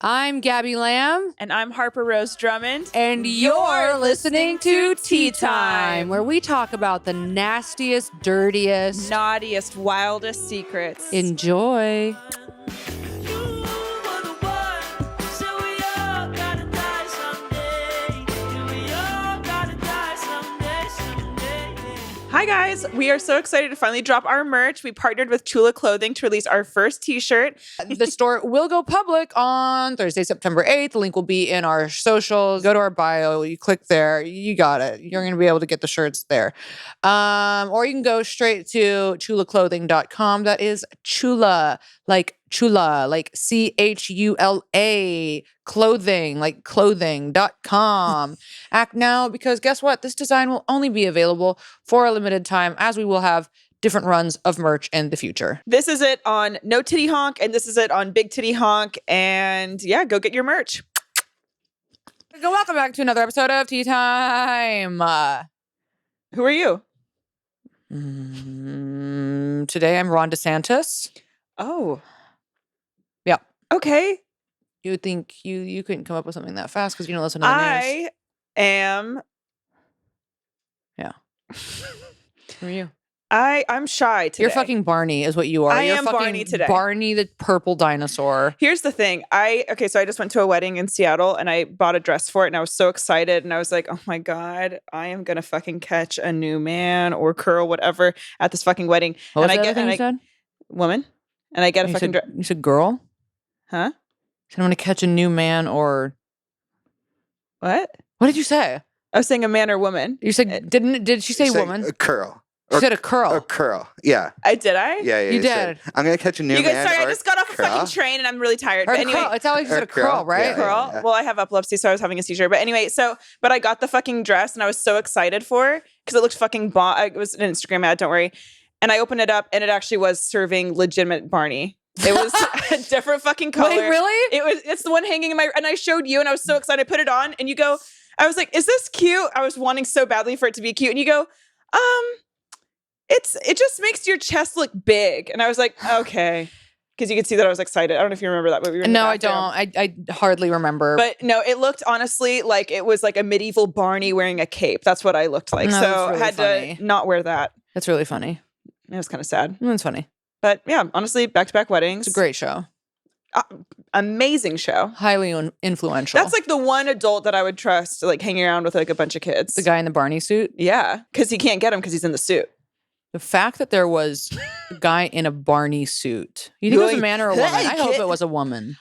I'm Gabby Lamb. And I'm Harper-Rose Drummond. And you're listening to Tea Time, where we talk about the nastiest, dirtiest, naughtiest, wildest secrets. Enjoy. Hi guys, we are so excited to finally drop our merch. We partnered with Chula Clothing to release our first t-shirt. The store will go public on Thursday, September 8th. The link will be in our socials. Go to our bio, you click there, you got it. You're going to be able to get the shirts there. Or you can go straight to chulaclothing.com. That is Chula, like C-H-U-L-A, clothing, like clothing.com. Act now, because guess what? This design will only be available for a limited time, as we will have different runs of merch in the future. This is it on No Titty Honk, and this is it on Big Titty Honk. And yeah, go get your merch. Welcome back to another episode of Tea Time. Who are you? Today I'm Ron DeSantis. Oh. Yeah. Okay. You would think you couldn't come up with something that fast because you don't listen to the news. I am. Yeah. Who are you? I'm shy today. You're fucking Barney is what you are. You're am fucking Barney today. Barney the purple dinosaur. Here's the thing. So I just went to a wedding in Seattle and I bought a dress for it and I was so excited and I was like, oh my God, I am gonna fucking catch a new man or girl, whatever, at this fucking wedding. What was and the other thing you said? Woman. And I get a fucking dress. You said girl? Huh? You said I'm gonna catch a new man or what? What did you say? I was saying a man or woman. You said did she say woman? A curl. She said a curl. A curl. Yeah. Did I? Yeah. You did. I'm gonna catch a new man. Sorry, I just got off a fucking train and I'm really tired. Or but anyway, curl. It's always said a curl, right? Yeah, curl. yeah. Well, I have epilepsy, so I was having a seizure. But anyway, but I got the fucking dress and I was so excited for it because it looked fucking it was an Instagram ad, don't worry. And I opened it up and it actually was serving legitimate Barney. It was a different fucking color. Wait, really? It's the one hanging in my, and I showed you and I was so excited. I put it on and you go, I was like, is this cute? I was wanting so badly for it to be cute. And you go, it just makes your chest look big. And I was like, okay. Because you could see that I was excited. I don't know if you remember that, but we were in the bathroom. I don't. I hardly remember. But no, it looked honestly like it was like a medieval Barney wearing a cape. That's what I looked like. No, so really I had funny. to not wear that. That's really funny. It was kind of sad. It's funny. But yeah, honestly, back-to-back weddings. It's a great show. Amazing show. Highly influential. That's like the one adult that I would trust, like hanging around with like a bunch of kids. The guy in the Barney suit? Yeah, because he can't get him because he's in the suit. The fact that there was a guy in a Barney suit. You think it was a man or a woman? I hope it was a woman.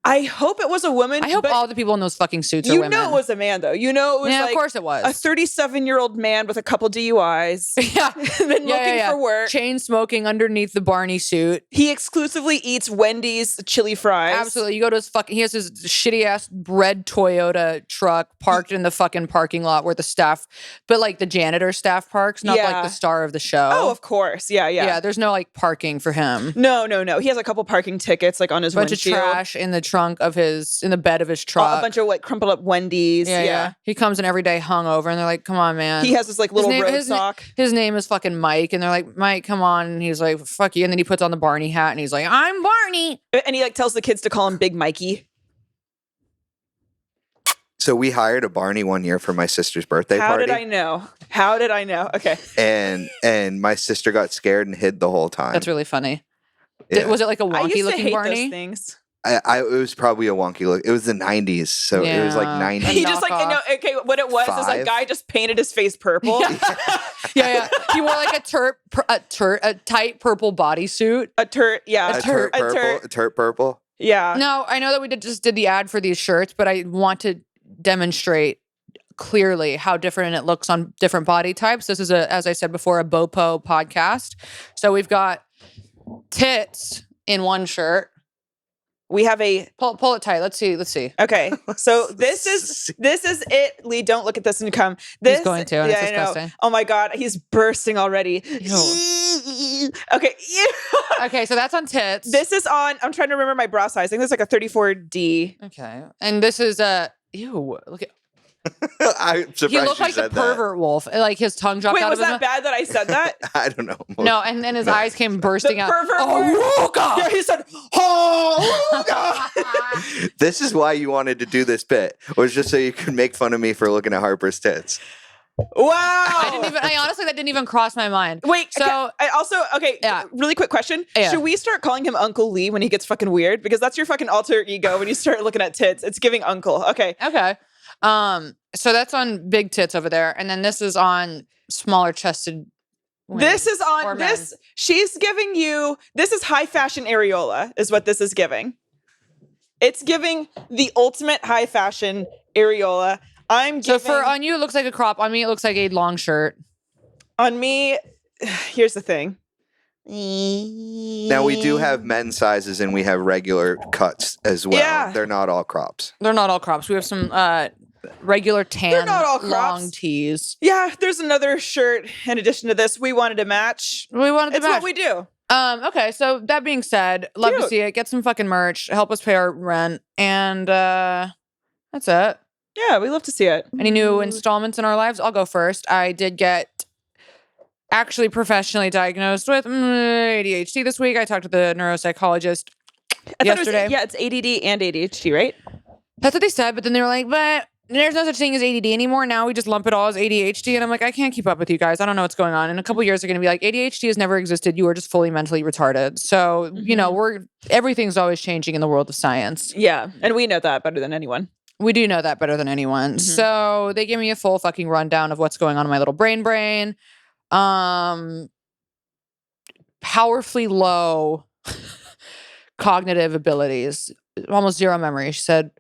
I hope it was a woman. I hope all the people in those fucking suits are women. You know it was a man, though. You know it was of course it was. A 37-year-old man with a couple DUIs. Yeah. Been looking for work. Chain smoking underneath the Barney suit. He exclusively eats Wendy's chili fries. Absolutely. You go to his he has his shitty ass red Toyota truck parked in the fucking parking lot where the staff, but like the janitor staff parks, not like the star of the show. Oh, of course. Yeah. Yeah, there's no like parking for him. No. He has a couple parking tickets like on his windshield. Bunch of trash in the trunk of in the bed of his truck. A bunch of like crumpled up Wendy's. Yeah. He comes in every day hungover and they're like, come on, man. He has this like little road sock. His name is fucking Mike. And they're like, Mike, come on. And he's like, fuck you. And then he puts on the Barney hat and he's like, I'm Barney. And he like tells the kids to call him Big Mikey. So we hired a Barney one year for my sister's birthday party. How did I know? Okay. And my sister got scared and hid the whole time. That's really funny. Yeah. Was it like a wonky looking Barney? Those things. It was probably a wonky look. It was the 90s, so it was like 90s. He just like, okay, what it was is a guy just painted his face purple. Yeah. He wore like a tight purple bodysuit. A turt purple. Yeah. No, I know that we just did the ad for these shirts, but I want to demonstrate clearly how different it looks on different body types. This is as I said before, a BOPO podcast. So we've got tits in one shirt. We have a pull it tight. Let's see. Okay, so this is it. Lee, don't look at this and come. He's going to. And it's disgusting. Oh my God, he's bursting already. Okay. Okay, so that's on tits. This is on. I'm trying to remember my bra size. I think it's like a 34D. Okay, and this is ew. Look at. I'm surprised He looked you like the said pervert wolf. Like his tongue dropped Wait, out was of his that mouth. bad that I said that? I don't know. No, and then his eyes came bursting out. pervert Oh, Ruka! Yeah, he said, "Oh." This is why you wanted to do this bit, was just so you could make fun of me for looking at Harper's tits. Wow. I honestly, that didn't even cross my mind. Wait, So- I also, Yeah. really quick question. Yeah. Should we start calling him Uncle Lee when he gets fucking weird? Because that's your fucking alter ego when you start looking at tits. It's giving uncle. Okay. Okay. So that's on big tits over there, and then this is on smaller chested. Women This is or on men. this. She's giving you, this is high fashion areola, is what this is giving. It's giving the ultimate high fashion areola. I'm So giving, on you, it looks like a crop. On me, it looks like a long shirt. on me, here's the thing. Now we do have men's sizes and we have regular cuts as well. Yeah. They're not all crops. They're not all crops. We have some regular tan not all crops. long tees. Yeah, there's another shirt in addition to this. We wanted to match. We wanted to It's match. what we do. Okay, so that being said, love to Cute. see it. Get some fucking merch. Help us pay our rent. And that's it. Yeah, we love to see it. Any new installments in our lives? I'll go first. I did get actually professionally diagnosed with ADHD this week. I talked to the neuropsychologist I thought yesterday. it was, yeah, it's ADD and ADHD, right? That's what they said, but then they were like, but there's no such thing as ADD anymore. Now we just lump it all as ADHD. And I'm like, I can't keep up with you guys. I don't know what's going on. In a couple years, they're going to be like, ADHD has never existed. You are just fully mentally retarded. So, you know, everything's always changing in the world of science. Yeah, and we know that better than anyone. We do know that better than anyone. So they gave me a full fucking rundown of what's going on in my little brain. Powerfully low cognitive abilities, almost zero memory. She said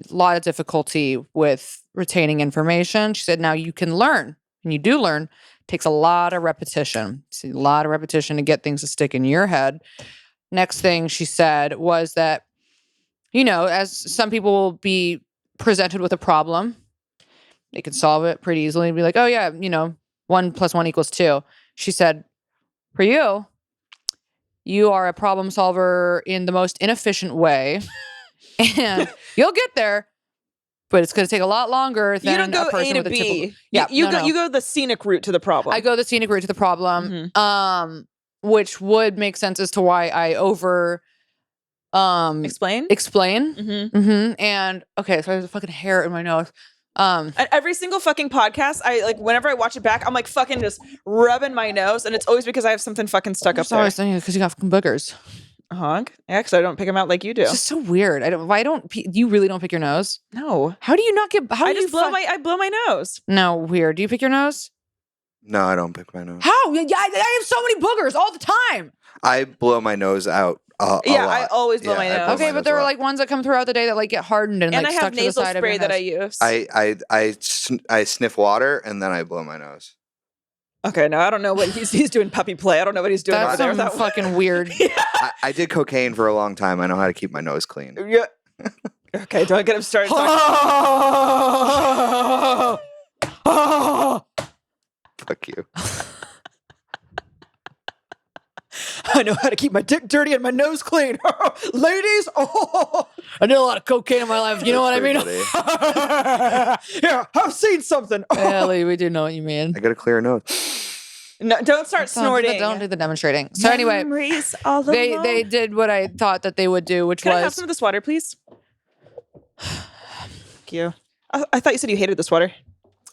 a lot of difficulty with retaining information. She said, now you can learn, and you do learn. It takes a lot of repetition. It's a lot of repetition to get things to stick in your head. Next thing she said was that, you know, as some people will be presented with a problem, they can solve it pretty easily and be like, oh yeah, you know, 1 + 1 = 2. She said, for you, you are a problem solver in the most inefficient way. And you'll get there, but it's going to take a lot longer than You don't go a person A to with a B. typical. Yeah, You go the scenic route to the problem. I go the scenic route to the problem, Mm-hmm. Which would make sense as to why I Explain. explain. Mm-hmm. And okay, so there's a fucking hair in my nose. At every single fucking podcast, I like whenever I watch it back, I'm like fucking just rubbing my nose, and it's always because I have something fucking stuck up It's there. always thinking because you got fucking boogers. Honk. Yeah, because I don't pick them out like you do. It's just so weird. You really don't pick your nose? No, How do you not get? How I do just you I blow my nose. No, weird. Do you pick your nose? No, I don't pick my nose. How? Yeah, I have so many boogers all the time. I blow my nose out a Yeah, lot. I always blow my I nose. blow Okay, my but nose there a are lot. like ones that come throughout the day that like get hardened and And like I stuck have to the nasal side spray of your that I nose. use. I sniff water and then I blow my nose. Okay, no, I don't know what he's doing puppy play. I don't know what he's doing That's over there. some With that fucking weird. I did cocaine for a long time. I know how to keep my nose clean. Yeah. Okay, don't get him started. Fuck you. I know how to keep my dick dirty and my nose clean. Ladies, I did a lot of cocaine in my life. You know what I mean? yeah, I've seen something. Ellie, we do know what you mean. I got a clear nose. No, don't start snorting. Don't do the demonstrating. So anyway, Memories all they alone. did what I thought that they would do, which Can I have was some of this water, please? Thank you. I thought you said you hated this water.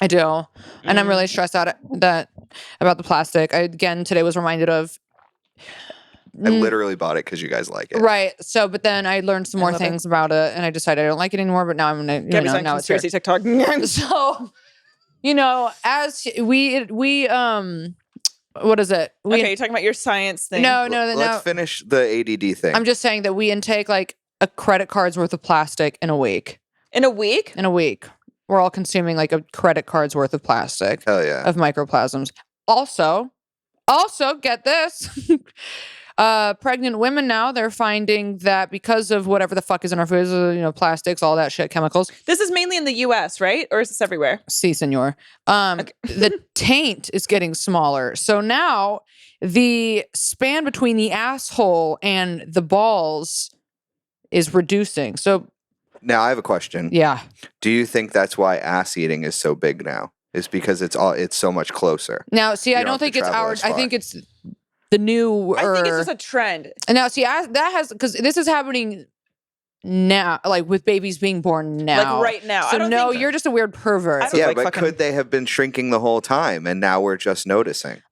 I do, and I'm really stressed out about the plastic. I again today was reminded of. I literally bought it because you guys like it. Right. So, but then I learned some more love things about it, and I decided I don't like it anymore. But now I'm gonna, Gabby's on now it's here. conspiracy TikTok. So, as we what is it? Okay, you're talking about your science thing. No. Let's finish the ADD thing. I'm just saying that we intake like a credit card's worth of plastic in a week. In a week? In a week, we're all consuming like a credit card's worth of plastic Hell yeah. of microplasms. Also, get this. Pregnant women now, they're finding that because of whatever the fuck is in our foods, plastics, all that shit, chemicals. This is mainly in the US, right? Or is this everywhere? Si, senor. The taint is getting smaller. So now the span between the asshole and the balls is reducing. So Now I have a question. Yeah. Do you think that's why ass eating is so big now? Is because it's so much closer. Now, see, I don't don't have to think it's travel our. as I far. think it's the new. I think it's just a trend. And now, see, that has because this is happening now, like with babies being born now, Like right now. So I don't no, think- you're just a weird pervert. I don't Yeah, like but fucking- could they have been shrinking the whole time and now we're just noticing?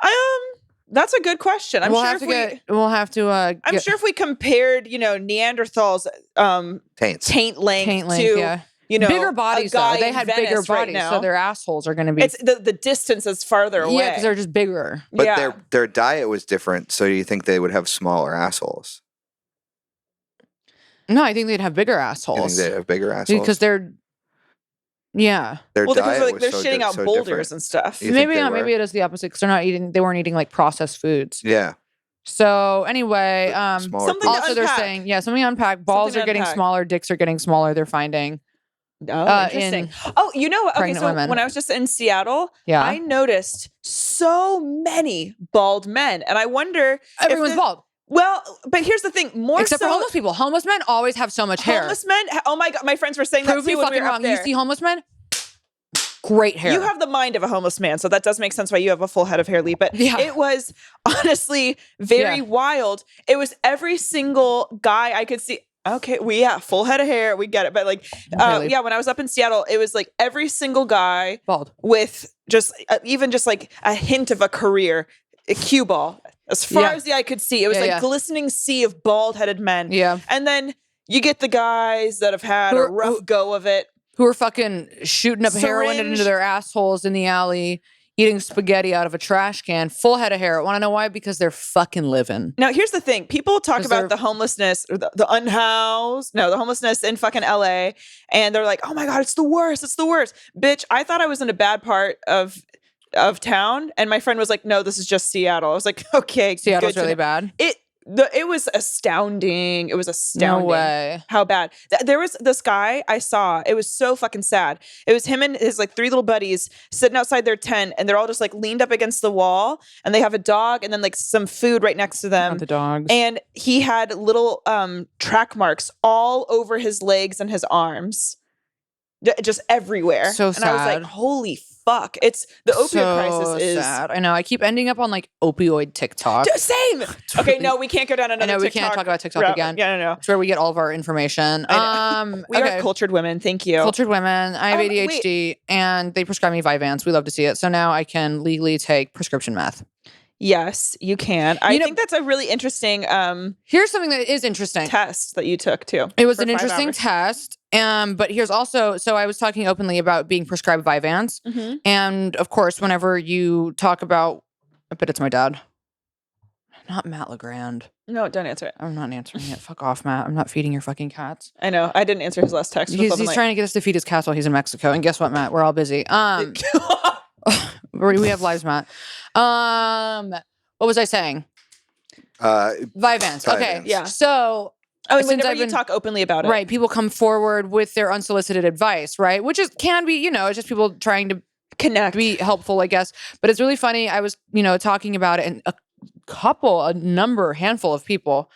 That's a good question. I'm we'll sure have if to we get. We'll have to. I'm sure if we compared, Neanderthals Taints. taint length Taint length, to yeah. a bigger bodies guy though. They in had Venice bigger right bodies, now. so their assholes are going to be. It's the distance is farther away. Yeah, because they're just bigger. But yeah. their diet was different, so you think they would have smaller assholes? No, I think they'd have bigger You assholes think they'd have bigger assholes? because they're. Yeah, their Well, because diet like, was they're so shitting out so boulders different. and stuff. You think maybe they not. were? Maybe it is the opposite because they're not eating. They weren't eating like processed foods. Yeah. So anyway, Smaller something to also they're unpack. saying something to unpack. Balls Something to are getting unpack. smaller, dicks are getting smaller. They're finding. Oh, interesting. in You know what? Okay, pregnant so women. when I was just in Seattle, Yeah, I noticed so many bald men, and I wonder. everyone's bald Well, but here's the thing: more except so for homeless people. Homeless men always have so much hair. homeless men. Oh my god, my friends were saying Prove that me too when we fucking were up wrong. there. You see homeless men, great hair. You have the mind of a homeless man, so that does make sense why you have a full head of hair, Lee. But Yeah. it was honestly very Yeah. wild. It was every single guy I could see. Okay, full head of hair, we get it. But like, Really? when I was up in Seattle, it was like every single guy bald. with just even just like a hint of a career, a cue ball. As far Yeah. as the eye could see, it was Yeah, like yeah. glistening sea of bald-headed men. Yeah, And then you get the guys that have had Who a are- rough go of it. who are fucking shooting up heroin Syringe. into their assholes in the alley, eating spaghetti out of a trash can, full head of hair. Want to know why? Because they're fucking living. Now, here's the thing. People talk 'Cause they're- about the homelessness or the unhoused. No, the homelessness in fucking LA. And they're like, oh my God, it's the worst. It's the worst. Bitch, I thought I was in a bad part of town. And my friend was like, no, this is just Seattle. I was like, okay. Seattle's good to really know. bad. It was astounding. It was astounding. No way. How bad. There was this guy I saw. It was so fucking sad. It was him and his like 3 little buddies sitting outside their tent, and they're all just like leaned up against the wall, and they have a dog and then like some food right next to them. Not the dogs. And he had little track marks all over his legs and his arms. Just everywhere. So And I was like, sad. holy fuck. It's the opioid so crisis is sad. I know. I keep ending up on like opioid TikTok. Same. Okay, no, we can't go down I another know we TikTok can't talk about TikTok route. again. Yeah, no. It's where we get all of our information. We okay. are cultured women. Thank you. Cultured women. I have Wait. ADHD, and they prescribe me Vyvanse. We love to see it. So now I can legally take prescription meth. Yes, you can. I You know- think that's a really interesting Here's something that is interesting. test that you took too. It was for an 5 interesting hours. test. But here's also, so I was talking openly about being prescribed Vyvanse. Mhm. And of course, whenever you talk about, I bet it's my dad. Not Matt LeGrand. No, don't answer it. I'm not answering it. Fuck off, Matt. I'm not feeding your fucking cats. I know. I didn't answer his last text. He's trying to get us to feed his cats while he's in Mexico. And guess what, Matt? We're all busy. We have lives, Matt. What was I saying? Vyvanse. Okay. Vyvanse. Yeah. So mean, since whenever I've you been- talk openly about it. right, people come forward with their unsolicited advice, right? Which can be, it's just people trying to Connect. be helpful, I guess. But it's really funny. I was, talking about it, and a handful of people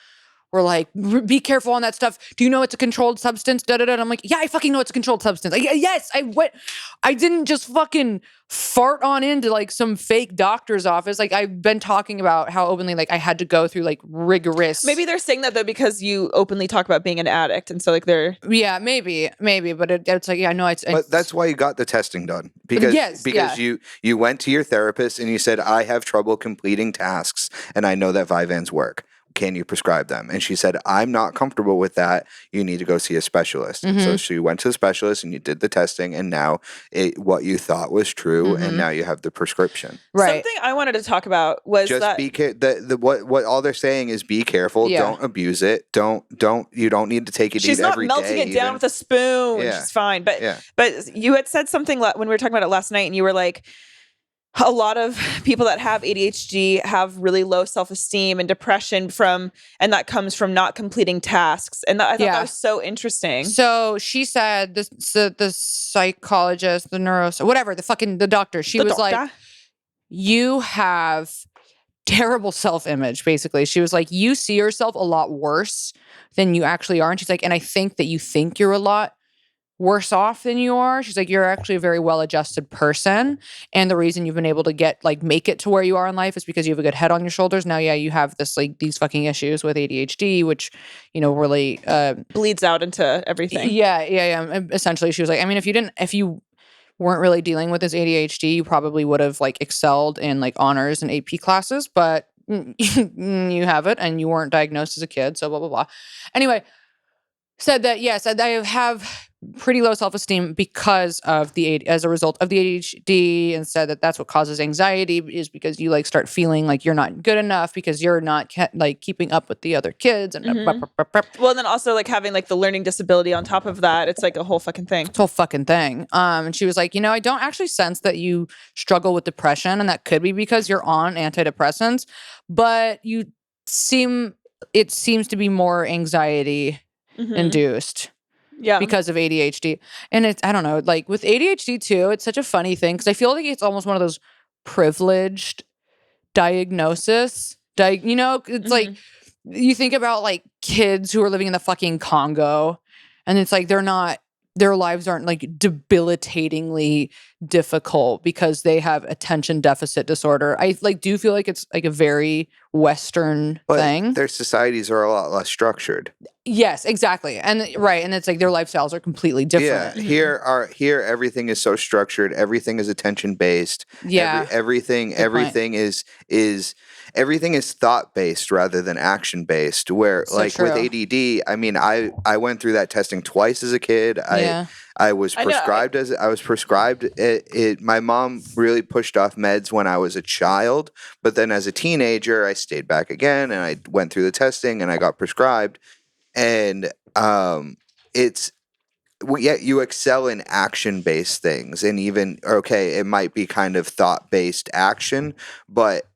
were like, be careful on that stuff. Do you know it's a controlled substance? Da, da, da. And I'm like, yeah, I fucking know it's a controlled substance. Yes, I didn't just fucking fart on into like some fake doctor's office. Like I've been talking about how openly like I had to go through like rigorous. Maybe they're saying that though because you openly talk about being an addict, and so like they're Yeah, maybe, but it's like, yeah, no, But that's why you got the testing done because Yes, yeah. you went to your therapist and you said, I have trouble completing tasks and I know that Vyvanse work. Can you prescribe them? And she said, I'm not comfortable with that. You need to go see a specialist. And so she went to the specialist and you did the testing, and now what you thought was true, and now you have the prescription. right. Something I wanted to talk about was Just that be what all they're saying is be careful. Yeah. Don't abuse it. You don't need to take it she's not every melting day it down even. with a spoon. Yeah. She's fine. But Yeah. but you had said something when we were talking about it last night, and you were like, a lot of people that have ADHD have really low self-esteem and depression and that comes from not completing tasks. And I thought that was so interesting. So she said the psychologist, the doctor, she was like, you have terrible self-image, basically. She was like, you see yourself a lot worse than you actually are. And she's like, and I think that you think you're a lot worse off than you are. She's like, you're actually a very well-adjusted person. And the reason you've been able to make it to where you are in life is because you have a good head on your shoulders. Now, yeah, you have this like these fucking issues with ADHD, which, really bleeds out into everything. Yeah. Essentially, she was like, I mean, if you weren't really dealing with this ADHD, you probably would have like excelled in like honors and AP classes, but you have it and you weren't diagnosed as a kid. So blah, blah, blah. Anyway, said that I have pretty low self-esteem because of as a result of the ADHD, and said that that's what causes anxiety is because you like start feeling like you're not good enough because you're not like keeping up with the other kids and well, and then also like having like the learning disability on top of that, it's like a whole fucking thing. It's a whole fucking thing. And she was like, I don't actually sense that you struggle with depression, and that could be because you're on antidepressants, but it seems to be more anxiety induced. Yeah. Because of ADHD. And I don't know, like with ADHD too, it's such a funny thing because I feel like it's almost one of those privileged diagnosis. It's like you think about like kids who are living in the fucking Congo, and it's like their lives aren't like debilitatingly difficult because they have attention deficit disorder. I like do feel like it's like a very Western thing. Their societies are a lot less structured. Yes, exactly. And it's like their lifestyles are completely different. Yeah. Here everything is so structured. Everything is attention based. Yeah. Everything is thought based rather than action based. Where So like true. with ADD, I mean, I went through that testing twice as a kid. I was prescribed it. My mom really pushed off meds when I was a child, but then as a teenager, I stayed back again and I went through the testing and I got prescribed. And you excel in action-based things, and even it might be kind of thought-based action, but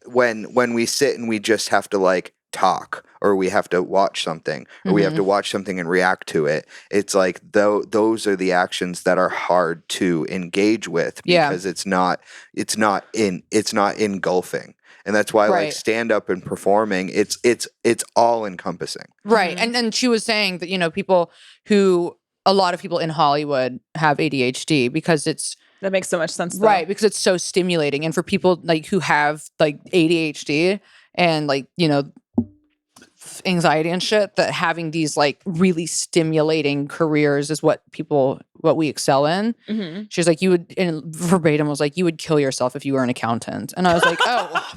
when we sit and we just have to like talk, or we have to watch something, or we have to watch something and react to it, it's like those are the actions that are hard to engage with because it's not engulfing. And that's why like stand up and performing, it's all encompassing. Right. And she was saying that, a lot of people in Hollywood have ADHD because that makes so much sense though. Right, because it's so stimulating. And for people like who have like ADHD and like, anxiety and shit, that having these like really stimulating careers is what we excel in. She's like, verbatim was like, you would kill yourself if you were an accountant. And I was like, oh,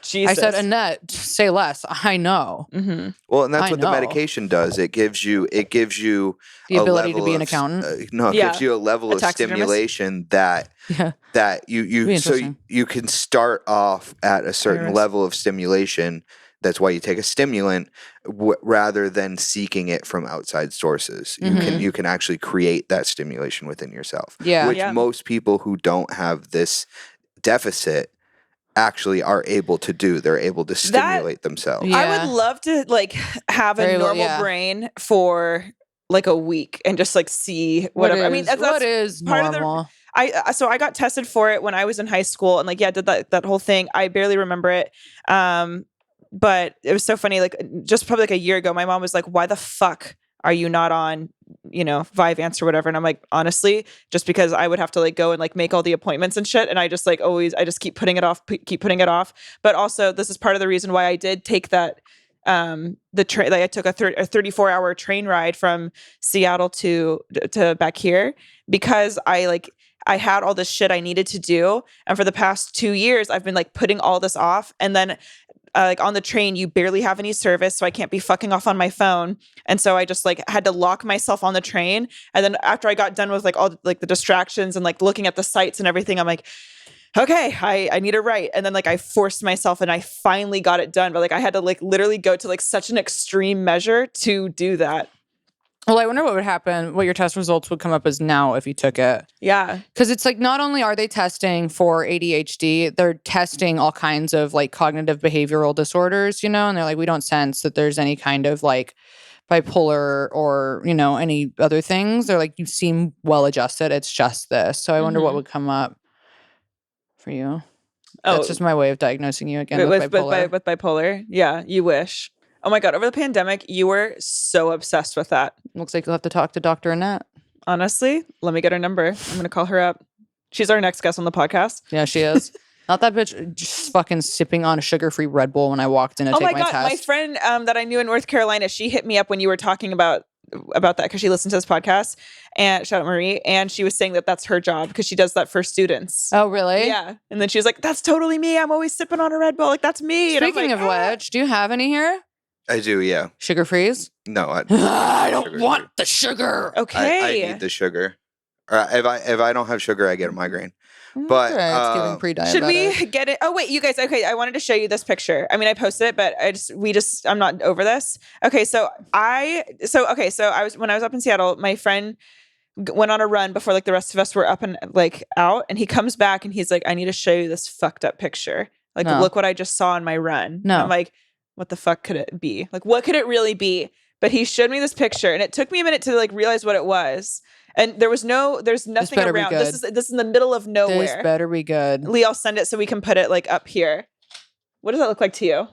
Jesus. I said, Annette, say less. I know. Well, and that's what the medication does. It gives you the ability to be an accountant. It gives you a level of stimulation that you can start off at a certain level of stimulation. That's why you take a stimulant rather than seeking it from outside sources. You can actually create that stimulation within yourself. Yeah. Which most people who don't have this deficit actually are able to do. They're able to stimulate themselves. Yeah. I would love to like have a normal brain for like a week and just like see whatever. What is part normal? Of I got tested for it when I was in high school and like did that whole thing. I barely remember it. But it was so funny. Like just probably like a year ago, my mom was like, "Why the fuck are you not on, Vyvanse or whatever?" And I'm like, honestly, just because I would have to like go and like make all the appointments and shit. And I just like I just keep putting it off. But also this is part of the reason why I did take that, the train, like I took a 34-hour train ride from Seattle to back here because I had all this shit I needed to do. And for the past 2 years, I've been like putting all this off. And then like on the train, you barely have any service, so I can't be fucking off on my phone. And so I just like had to lock myself on the train. And then after I got done with like all like the distractions and like looking at the sights and everything, I'm like, okay, I need to write. And then like I forced myself and I finally got it done. But like I had to like literally go to like such an extreme measure to do that. Well, I wonder what would happen, what your test results would come up as now if you took it. Yeah. Because it's like not only are they testing for ADHD, they're testing all kinds of like cognitive behavioral disorders, and they're like, we don't sense that there's any kind of like bipolar or, any other things. They're like, you seem well adjusted. It's just this. So I wonder what would come up for you. That's just my way of diagnosing you again with bipolar. With bipolar. Yeah, you wish. Oh my God. Over the pandemic, you were so obsessed with that. Looks like you'll have to talk to Dr. Annette. Honestly, let me get her number. I'm going to call her up. She's our next guest on the podcast. Yeah, she is. Not that bitch just fucking sipping on a sugar-free Red Bull when I walked in to Oh take my my God. test. My friend that I knew in North Carolina, she hit me up when you were talking about that because she listened to this podcast, and shout out Marie, and she was saying that that's her job because she does that for students. Oh, really? Yeah. And then she was like, that's totally me. I'm always sipping on a Red Bull. Like, that's me. And I'm Speaking like, of which, do you have any here? I do, yeah. Sugar-frees? No, I don't sugar want free. the sugar. okay. I need the sugar. Or if I don't have sugar, I get a migraine. But, Okay, it's giving pre-diabetic. Should we get it? Oh, wait, you guys. Okay. I wanted to show you this picture. I mean, I posted it, but I'm not over this. Okay. So I was, when I was up in Seattle, my friend went on a run before like the rest of us were up and like out, and he comes back and he's like, I need to show you this fucked up picture. Like, No. look what I just saw in my run. No. And I'm like, what the fuck could it be? Like, what could it really be? But he showed me this picture, and it took me a minute to like realize what it was. And there's nothing better be around. good. This is in the middle of This nowhere. better be good. Lee, I'll send it so we can put it like up here. What does that look like to you?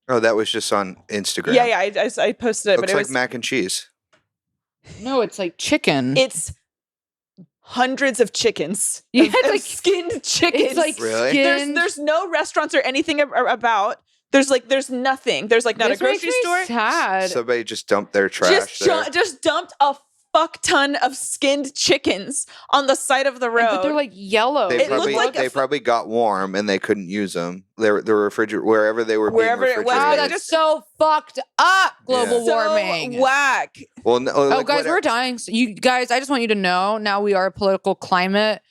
Oh, that was just on Instagram. Yeah, I posted it, Looks but it like was mac and cheese. No, it's like chicken. it's hundreds of chickens. Yeah, of- it's of like- skinned chickens. It's like Really? skinned. there's no restaurants or anything about. There's nothing. There's like not This a grocery makes me store. sad. Somebody just dumped their trash there. Just dumped a fuck ton of skinned chickens on the side of the road. But they're like yellow. They It looked probably like a they probably got warm and they couldn't use them. The refrigerator wherever they were Wherever it being was, Wow, refrigerated. that's just- so fucked up. Global so warming. whack. Well, no, Oh, like, guys, we're dying. So you guys, I just want you to know now we are a political climate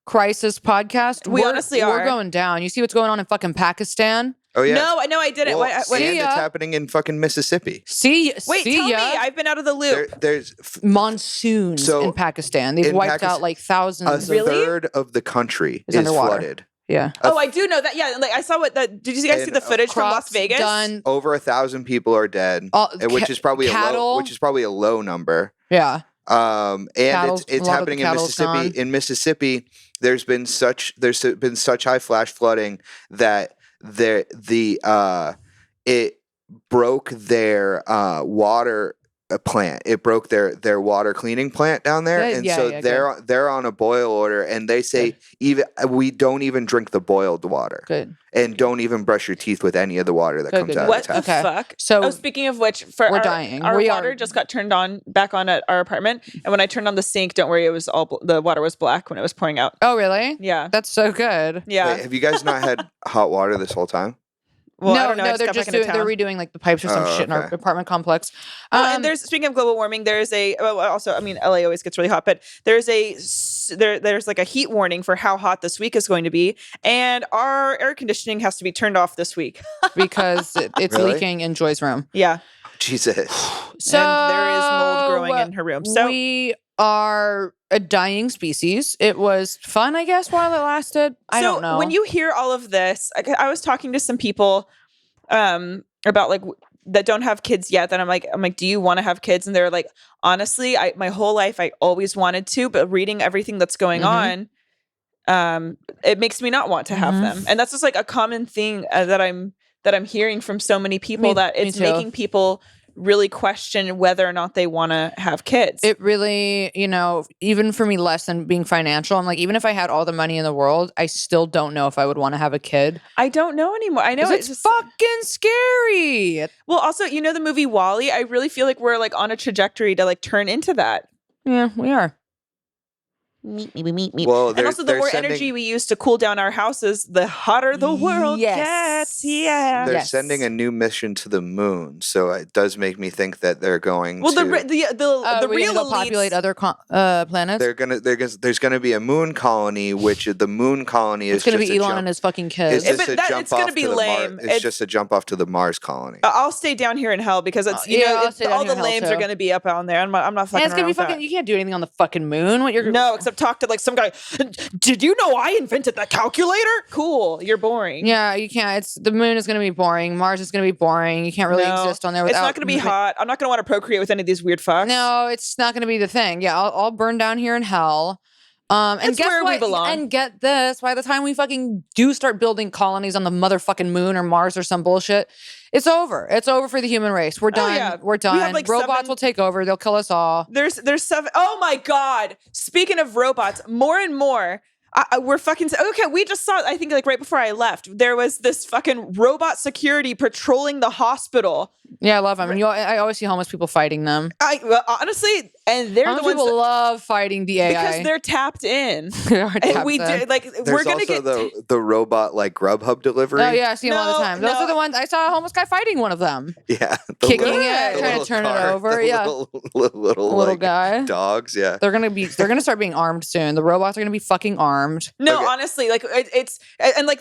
crisis podcast. We We're- honestly We're are. going down. You see what's going on in fucking Pakistan? Oh yeah. No, I didn't. Well, What and See it's ya. happening in fucking Mississippi. See, Wait, see tell ya? me. I've been out of the loop. There's Monsoons So, in Pakistan. They've in wiped Pakistan- out like a thousands. Really? third of the country Is is underwater. flooded. Yeah. Oh, I do know that. Yeah, like I saw what that. Did you guys see And, the footage from Las Crops Vegas? done. Over 1,000 people are dead, which is probably cattle. a low number. Yeah. And Cattle's- it's a lot of happening the in cattle's Mississippi. gone. In Mississippi, there's been such high flash flooding that it broke their water plant. It broke their water cleaning plant down there, Good. and Yeah, so yeah, they're on a boil order, and they say even we don't even drink the boiled water, Good. and don't even brush your teeth with any of the water that Good, comes good. out What of the the tap. Okay. fuck? So Oh, speaking of which, for we're our, dying. our We water are- just got turned back on at our apartment, and when I turned on the sink, don't worry, it was all the water was black when it was pouring out. Oh, really? Yeah, That's so good. yeah. Wait, have you guys not had hot water this whole time? Well, I no, don't know. I no, they're got just back into they're town. redoing like the pipes or some Oh, shit in our okay. apartment complex. And there's speaking of global warming, there's a also I mean LA always gets really hot, but there's there's like a heat warning for how hot this week is going to be, and our air conditioning has to be turned off this week. because it's Really? leaking in Joy's room. Yeah, Jesus. So and there is mold growing in her room. So we are a dying species. It was fun, I guess, while it lasted. I so don't know. when you hear all of this, I was talking to some people about like that don't have kids yet. Then I'm like, do you want to have kids? And they're like, honestly, my whole life I always wanted to, but reading everything that's going Mhm. on, it makes me not want to have Mhm. them. And that's just like a common thing that I'm hearing from so many people Me- that me it's too. making people really question whether or not they want to have kids. It really, even for me, less than being financial, I'm like, even if I had all the money in the world, I still don't know if I would want to have a kid. I don't know anymore. I know 'Cause it's just fucking scary. well. Also, the movie WALL-E. I really feel like we're like on a trajectory to like turn into that. Yeah, we are. Meet. Well, And also, the they're more sending- energy we use to cool down our houses, the hotter the world Yes. gets. Yeah. They're Yes. sending a new mission to the moon, so it does make me think that they're going Well, to. the We're real gonna go populate elites. other planets. There's gonna be a moon colony, which the moon colony is It's gonna just be a Elon jump, and his fucking is kids. It- just but a that- jump it's gonna off be to the lame. It's It's- just a jump off to the Mars colony. I'll stay down here in hell because it's I'll stay down all here the in hell, lames too. are going to be up on there. I'm not Yeah, fucking it's gonna around be with that. fucking. You can't do anything on the fucking moon. What you're No, except talk to like some guy. Did you know I invented the calculator? Cool. You're boring. Yeah, you can't. The moon is gonna be boring. Mars is gonna be boring. You can't really No, exist on there It's without. not going to be hot. I'm not going to want to procreate with any of these weird fucks. No, it's not gonna be the thing. Yeah, I'll burn down here in hell. And That's guess where we what? belong. And get this: by the time we fucking do start building colonies on the motherfucking moon or Mars or some bullshit, It's over. It's over for the human race. We're done. yeah. We're We done. have, like, Robots 7 will take over. They'll kill us all. There's 7. Oh my God. Speaking of robots, more and more. We're fucking okay. We just saw, I think, like right before I left, there was this fucking robot security patrolling the hospital. Yeah, I love them. And I always see homeless people fighting them. Honestly, and they're Homeless the ones people that, love fighting the AI. because they're tapped in. They are And tapped we in. do like There's we're gonna also get the robot like Grubhub delivery. Oh yeah, I see them all the No, time. Those no. are the ones I saw a homeless guy fighting one of them, Yeah, kicking little- it, the trying little to turn it car, over. the Yeah, little little like, guy. dogs. Yeah, They're gonna start being armed soon. The robots are gonna be fucking armed. No, Okay. honestly, like it's and like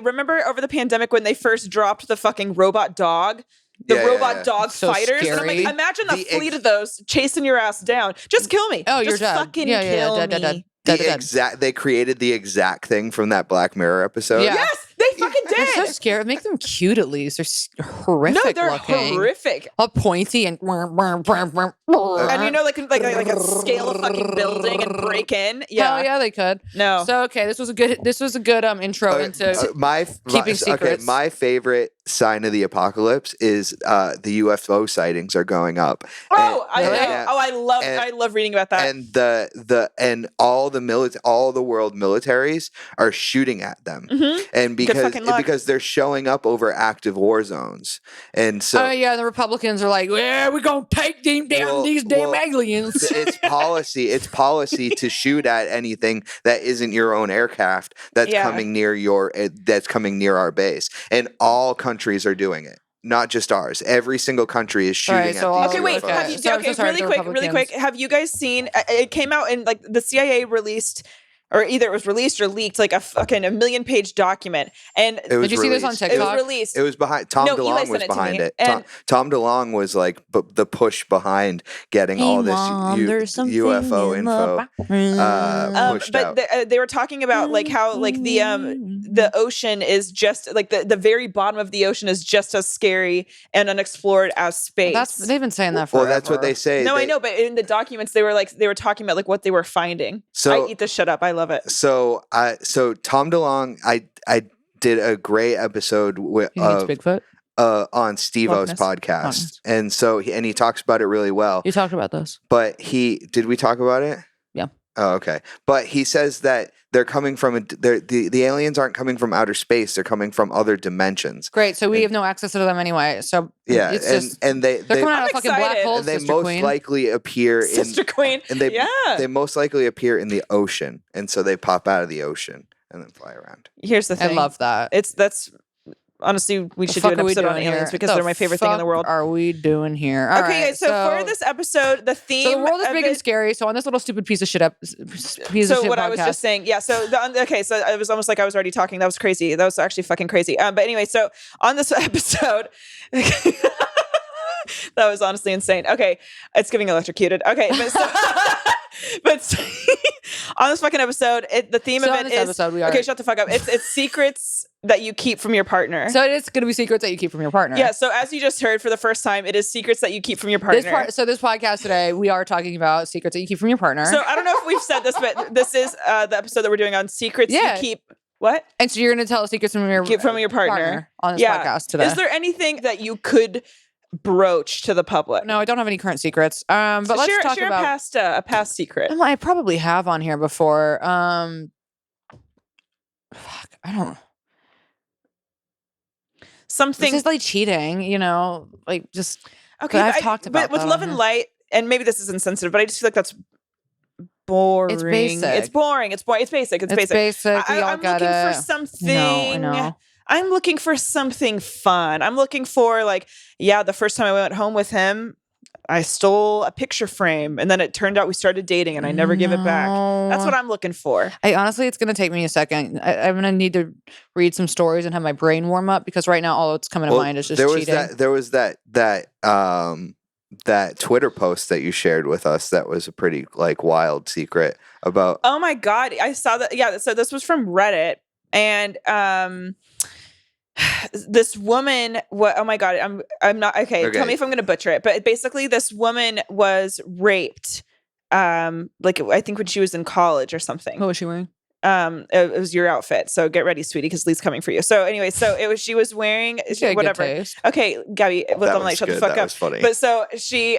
remember over the pandemic when they first dropped the fucking robot dog? The Yeah, robot yeah. dog So fighters. And I'm like, scary. imagine a The fleet of those chasing your ass down. Just kill me. Oh, Just you're dead. fucking Yeah, yeah, kill dead, me. dead, dead. Dead, dead, dead. They created the exact thing from that Black Mirror episode. Yeah. Yes, they fucking They're so did. scary. Make them cute at least. They're horrific No, they're looking. horrific. All pointy and And you know, like a scale a fucking building and break in. Yeah. Hell yeah, they could. No. So okay, this was a good intro into keeping secrets. My favorite sign of the apocalypse is the UFO sightings are going up. I love reading about that. And all the world militaries are shooting at them, and fucking luck. because they're showing up over active war zones, and so oh yeah, the Republicans are like, yeah, we're gonna take them down these damn aliens. it's policy to shoot at anything that isn't your own aircraft that's coming near our base, and all countries are doing it. Not just ours. Every single country is shooting Right, so at these Okay, wait. UFOs. Have you, So I'm so sorry, really the quick, really quick. Republicans. Have you guys seen? It came out and like the CIA released, or either it was released or leaked, like a fucking 1,000,000-page document. And It was Did you see this on released. TikTok? it was released. It was behind Tom No, Eli DeLonge sent was it to behind me, it. and- Tom DeLonge was like the push behind getting all this UFO info pushed but out. they were talking about like how like the ocean is just like the very bottom of the ocean is just as scary and unexplored as space. They've been saying that for. Well, that's what they say. No, I know, but in the documents they were talking about like what they were finding. So- I eat this shit up. I love it. So Tom DeLonge, I did a great episode with He hates Bigfoot. on Steve-O's Loch Ness. podcast, and so he talks about it really well. You talked about this. But did we talk about it? Yeah. Oh, okay. But he says that they're coming from the aliens aren't coming from outer space; they're coming from other dimensions. Great. So we have no access to them anyway. So Yeah, it's and just and they they're coming out I'm of fucking black excited. holes. and they Sister most Queen. likely appear Sister Queen. and they yeah. most likely appear in the ocean, and so they pop out of the ocean and then fly around. Here's the I thing. love that. That's honestly we should do fuck an are we episode on doing aliens here? because The they're my favorite thing in the fuck world. Are we doing here? All Okay, right, so for this episode, the theme. so the world is of big and it- scary. So on this little stupid piece of shit So what I was just saying, yeah. So so it was almost like I was already talking. That was crazy. That was actually fucking crazy. But anyway, so on this episode, that was honestly insane. Okay, it's getting electrocuted. Okay, but on this fucking episode, the theme So of on it this is episode, we are- okay. Shut the fuck up. It's secrets that you keep from your partner. So it's going to be secrets that you keep from your partner. Yeah. So as you just heard for the first time, it is secrets that you keep from your partner. This podcast today, we are talking about secrets that you keep from your partner. So I don't know if we've said this, but this is the episode that we're doing on secrets Yeah. you keep. What? and so you're going to tell us secrets from your partner on this podcast today. Is there anything that you could broach to the public? No, I don't have any current secrets. But So let's talk share about a past secret. I probably have on here before. Fuck, I don't. Something. This is like cheating, like just. Okay, but I've talked about but with that Love on and here. Light, and maybe this is insensitive, but I just feel like that's boring. It's basic. It's boring. It's boring. It's basic. It's basic. basic. We all I'm got looking it. for something. No, I know. I'm looking for something fun. I'm looking for the first time I went home with him, I stole a picture frame, and then it turned out we started dating, and I never give it back. That's what I'm looking for. Honestly, it's gonna take me a second. I'm gonna need to read some stories and have my brain warm up because right now all that's coming to mind is just cheating. There was that Twitter post that you shared with us that was a pretty wild secret about. Oh my God. I saw that. Yeah. So this was from Reddit, and this woman, oh my God, I'm not, okay. Tell me if I'm going to butcher it, but basically this woman was raped. I think when she was in college or something. What was she wearing? it was your outfit. So get ready, sweetie, because Lee's coming for you. So anyway, so she was wearing She had good whatever. taste. Okay, Gabby, That I'm was like, shut the good. fuck That up. was funny. But so she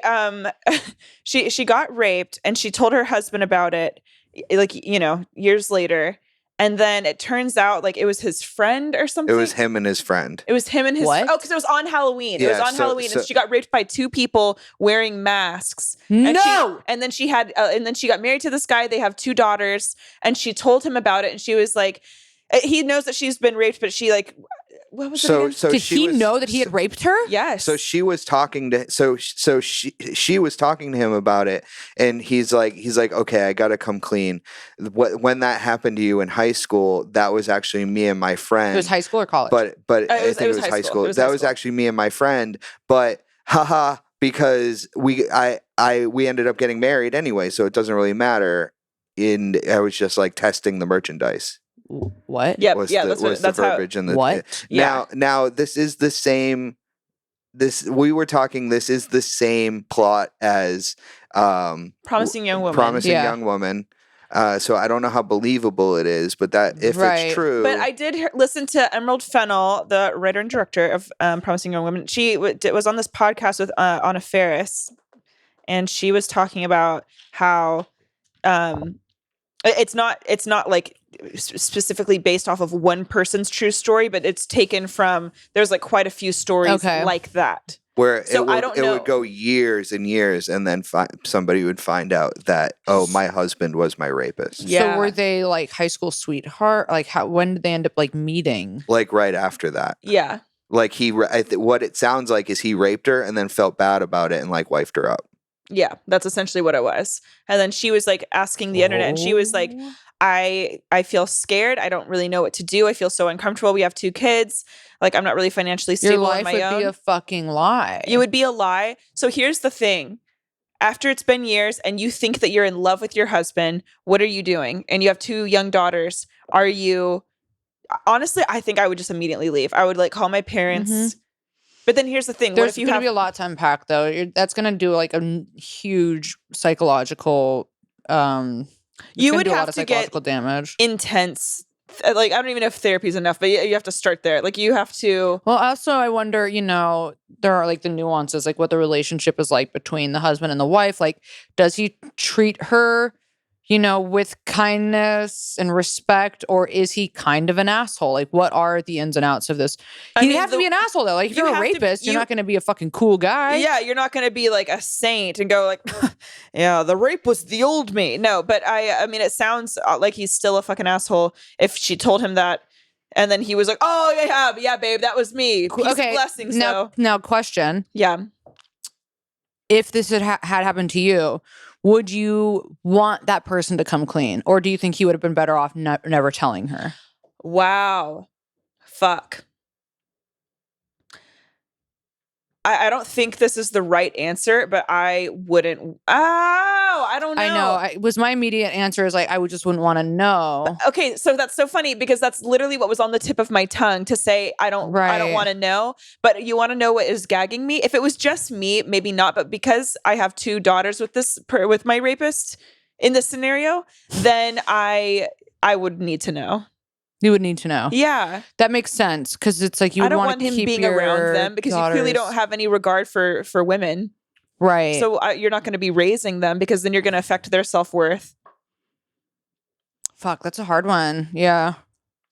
she got raped and she told her husband about it, like, years later. And then it turns out like it was his friend or It something. was him and his friend. It was him and his What? Oh, because it was on Halloween. It was Yeah, on Halloween, and she got raped by 2 people wearing masks. No! And then she had, and then she got married to this guy. They have 2 daughters, and she told him about it, and she was like, he knows that she's been raped, but she like, what was it again? So Did she he was- know that he had raped her? Yes. So she was talking to she was talking to him about it, and he's like, okay, I gotta come clean. When that happened to you in high school, that was actually me and my friend. It was high school or college? But I was think it was high school. It was That high was school. actually me and my friend. But haha, because we ended up getting married anyway, so it doesn't really matter. I was just like testing the merchandise. What? Yep. Was Yeah. the, That's was what. the That's how. verbiage in the What? now this is the same. This is the same plot as Promising Young Woman. Promising Yeah. Young Woman. So I don't know how believable it is, but that if Right. it's true, But I did listen to Emerald Fennell, the writer and director of Promising Young Woman. She was on this podcast with Anna Faris, and she was talking about how it's not like specifically based off of one person's true story, but it's taken from, there's like quite a few stories like that. where So I it don't know. would go years and years, and then somebody would find out that, oh, my husband was my rapist. Yeah. So were they like high school sweetheart? Like when did they end up like meeting? Like right after that. Yeah. Like what it sounds like is he raped her and then felt bad about it and like wifed her up. Yeah, that's essentially what it was. And then she was like asking the internet, and she was like, Oh. I feel scared. I don't really know what to do. I feel so uncomfortable. We have 2 kids. Like, I'm not really financially Your stable on life my would own. be a fucking lie. You would be a lie. So here's the thing. After it's been years and you think that you're in love with your husband, what are you doing? And you have 2 young daughters. Are you, honestly, I think I would just immediately leave. I would like call my parents. Mhm. But then here's the thing. There's What if you going to have be a lot to unpack, though. That's going to do like a huge psychological. You would do a lot have of to get psychological damage. intense, like, I don't even know if therapy is enough, but you have to start there. Like, you have to. Well, also, I wonder, there are like the nuances, like what the relationship is like between the husband and the wife. Like, does he treat her, with kindness and respect, or is he kind of an asshole? Like, what are the ins and outs of this? He'd have to be an asshole, though. Like, if you you're a have to- rapist, you're not going to be a fucking cool guy. Yeah, you're not going to be like a saint and go like, yeah, the rape was the old me. No, but I mean, it sounds like he's still a fucking asshole if she told him that. And then he was like, oh, yeah, babe, that was me. Peace and blessings, though. Now, question. Yeah. If this had happened to you, would you want that person to come clean? Or do you think he would have been better off never telling her? Wow. Fuck. I don't think this is the right answer, but I wouldn't. Oh, I don't know. I know. Was my immediate answer is like, I just wouldn't want to know. Okay, so that's so funny because that's literally what was on the tip of my tongue to say I don't want to know, but you want to know what is gagging me? If it was just me, maybe not, but because I have 2 daughters with my rapist in this scenario, then I would need to know. You would need to know. Yeah. That makes sense because it's like you I don't want want him keep being your around them because you clearly don't have any regard for women. Right. So you're not going to be raising them because then you're going to affect their self-worth. Fuck, that's a hard one. Yeah.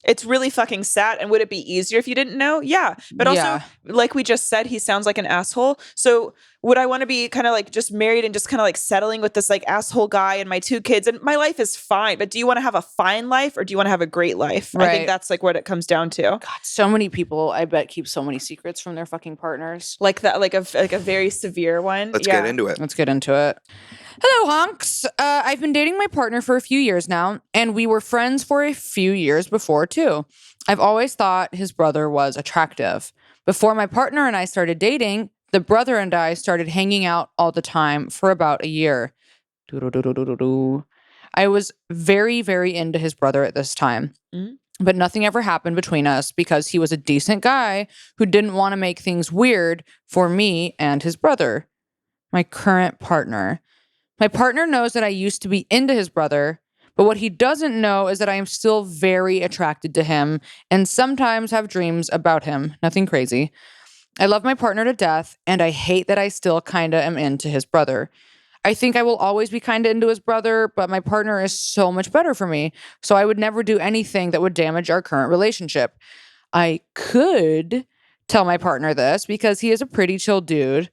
It's really fucking sad. And would it be easier if you didn't know? Yeah. But also, like we just said, he sounds like an asshole. So would I want to be kind of like just married and just kind of like settling with this like asshole guy and my 2 kids? And my life is fine. But do you want to have a fine life or do you want to have a great life? Right. I think that's like what it comes down to. God, so many people, I bet, keep so many secrets from their fucking partners. Like that, like a very severe one. Let's get into it. Let's get into it. Hello, honks. I've been dating my partner for a few years now, and we were friends for a few years before, too. I've always thought his brother was attractive. Before my partner and I started dating, the brother and I started hanging out all the time for about a year. I was very, very into his brother at this time. Mm-hmm. But nothing ever happened between us because he was a decent guy who didn't want to make things weird for me and his brother, my current partner. My partner knows that I used to be into his brother, But what he doesn't know is that I am still very attracted to him and sometimes have dreams about him. Nothing crazy. I love my partner to death, and I hate that I still kinda am into his brother. I think I will always be kinda into his brother, but my partner is so much better for me, so I would never do anything that would damage our current relationship. I could tell my partner this because he is a pretty chill dude,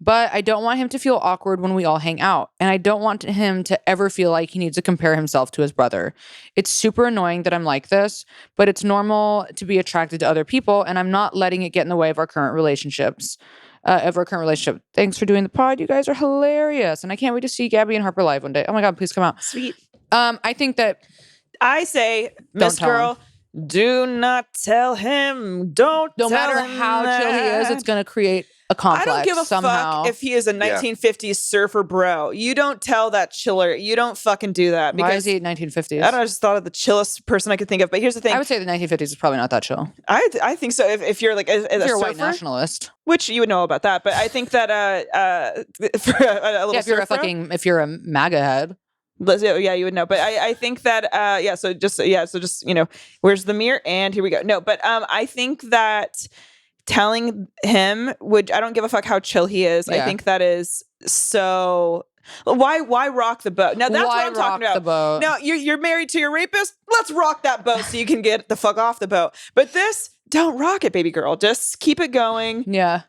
but I don't want him to feel awkward when we all hang out, and I don't want him to ever feel like he needs to compare himself to his brother. It's super annoying that I'm like this, but it's normal to be attracted to other people, and I'm not letting it get in the way of our current relationships. Thanks for doing the pod. You guys are hilarious, and I can't wait to see Gabby and Harper live one day. Oh my god, please come out. Sweet. I think that I say, Miss tell him. Girl, do not tell him. Don't no tell matter him how chill he is, that. it's going to create a complex I don't give a somehow. fuck if he is a 1950s surfer bro. You don't tell that chiller. You don't fucking do that. Why is Because he 1950s? I don't know, I just thought of the chillest person I could think of. But here's the thing. I would say the 1950s is probably not that chill. I think so. If you're like a If you're a white surfer, nationalist. which you would know about that. But I think that for a little Yeah, surfer, if you're a MAGA head. yeah, you would know. But I think that so just where's the mirror? And here we go. No, but I think that telling him I don't give a fuck how chill he is. Yeah. I think that is so. Why rock the boat? Now that's what I'm talking about. The boat? Now you're married to your rapist. Let's rock that boat so you can get the fuck off the boat. But this, don't rock it, baby girl. Just keep it going. Yeah.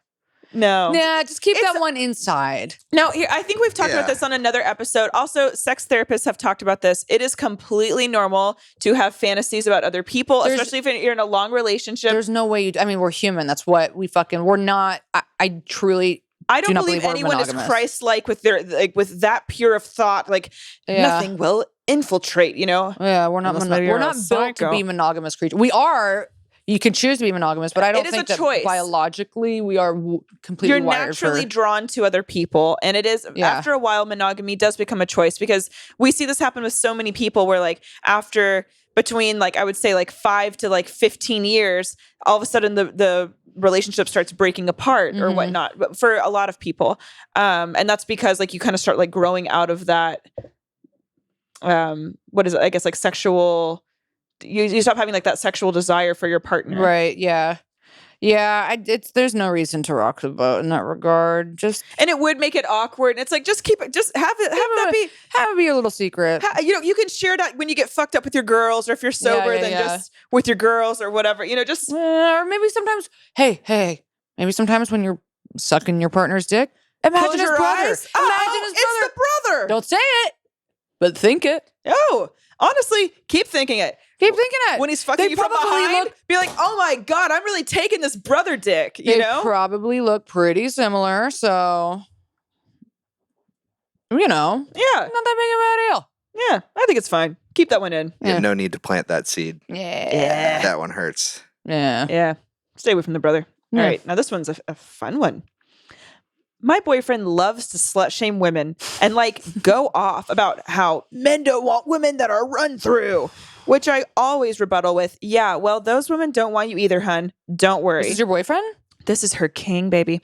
No. Yeah, just keep that one inside. Now, here, I think we've talked about this on another episode. Also, sex therapists have talked about this. It is completely normal to have fantasies about other people, especially if you're in a long relationship. There's no way we're human. That's what we're not. I truly I don't do not believe we're anyone is monogamous. Christ-like with their with that pure of thought. Like nothing will infiltrate. Yeah, we're not. We're not built to be monogamous creatures. We are. You can choose to be monogamous, but I don't think that choice. Biologically we are completely You're wired naturally drawn to other people, and it is after a while monogamy does become a choice because we see this happen with so many people where like after between like I would say like 5 to like 15 years, all of a sudden the relationship starts breaking apart or whatnot. But for a lot of people, and that's because like you kind of start like growing out of that. What is it? I guess like sexual. You stop having like that sexual desire for your partner. Right. Yeah. Yeah. There's no reason to rock the boat in that regard. And it would make it awkward. And it's like, just keep it, just have it be a little secret. You can share that when you get fucked up with your girls or if you're sober, just with your girls or whatever, or maybe sometimes, maybe sometimes when you're sucking your partner's dick, imagine his brother. It's the brother. Don't say it, but think it. Oh, honestly, keep thinking it. Keep thinking it. When he's fucking you from behind, be like, oh my God, I'm really taking this brother dick, you know? They probably look pretty similar, so, Yeah. not that big of a deal. Yeah, I think it's fine. Keep that one in. You have no need to plant that seed. Yeah. That one hurts. Yeah. Yeah. Stay away from the brother. Yeah. All right, now this one's a fun one. My boyfriend loves to slut shame women and like go off about how men don't want women that are run through, which I always rebuttal with, yeah, well, those women don't want you either, hun. Don't worry. This is your boyfriend? This is her king, baby.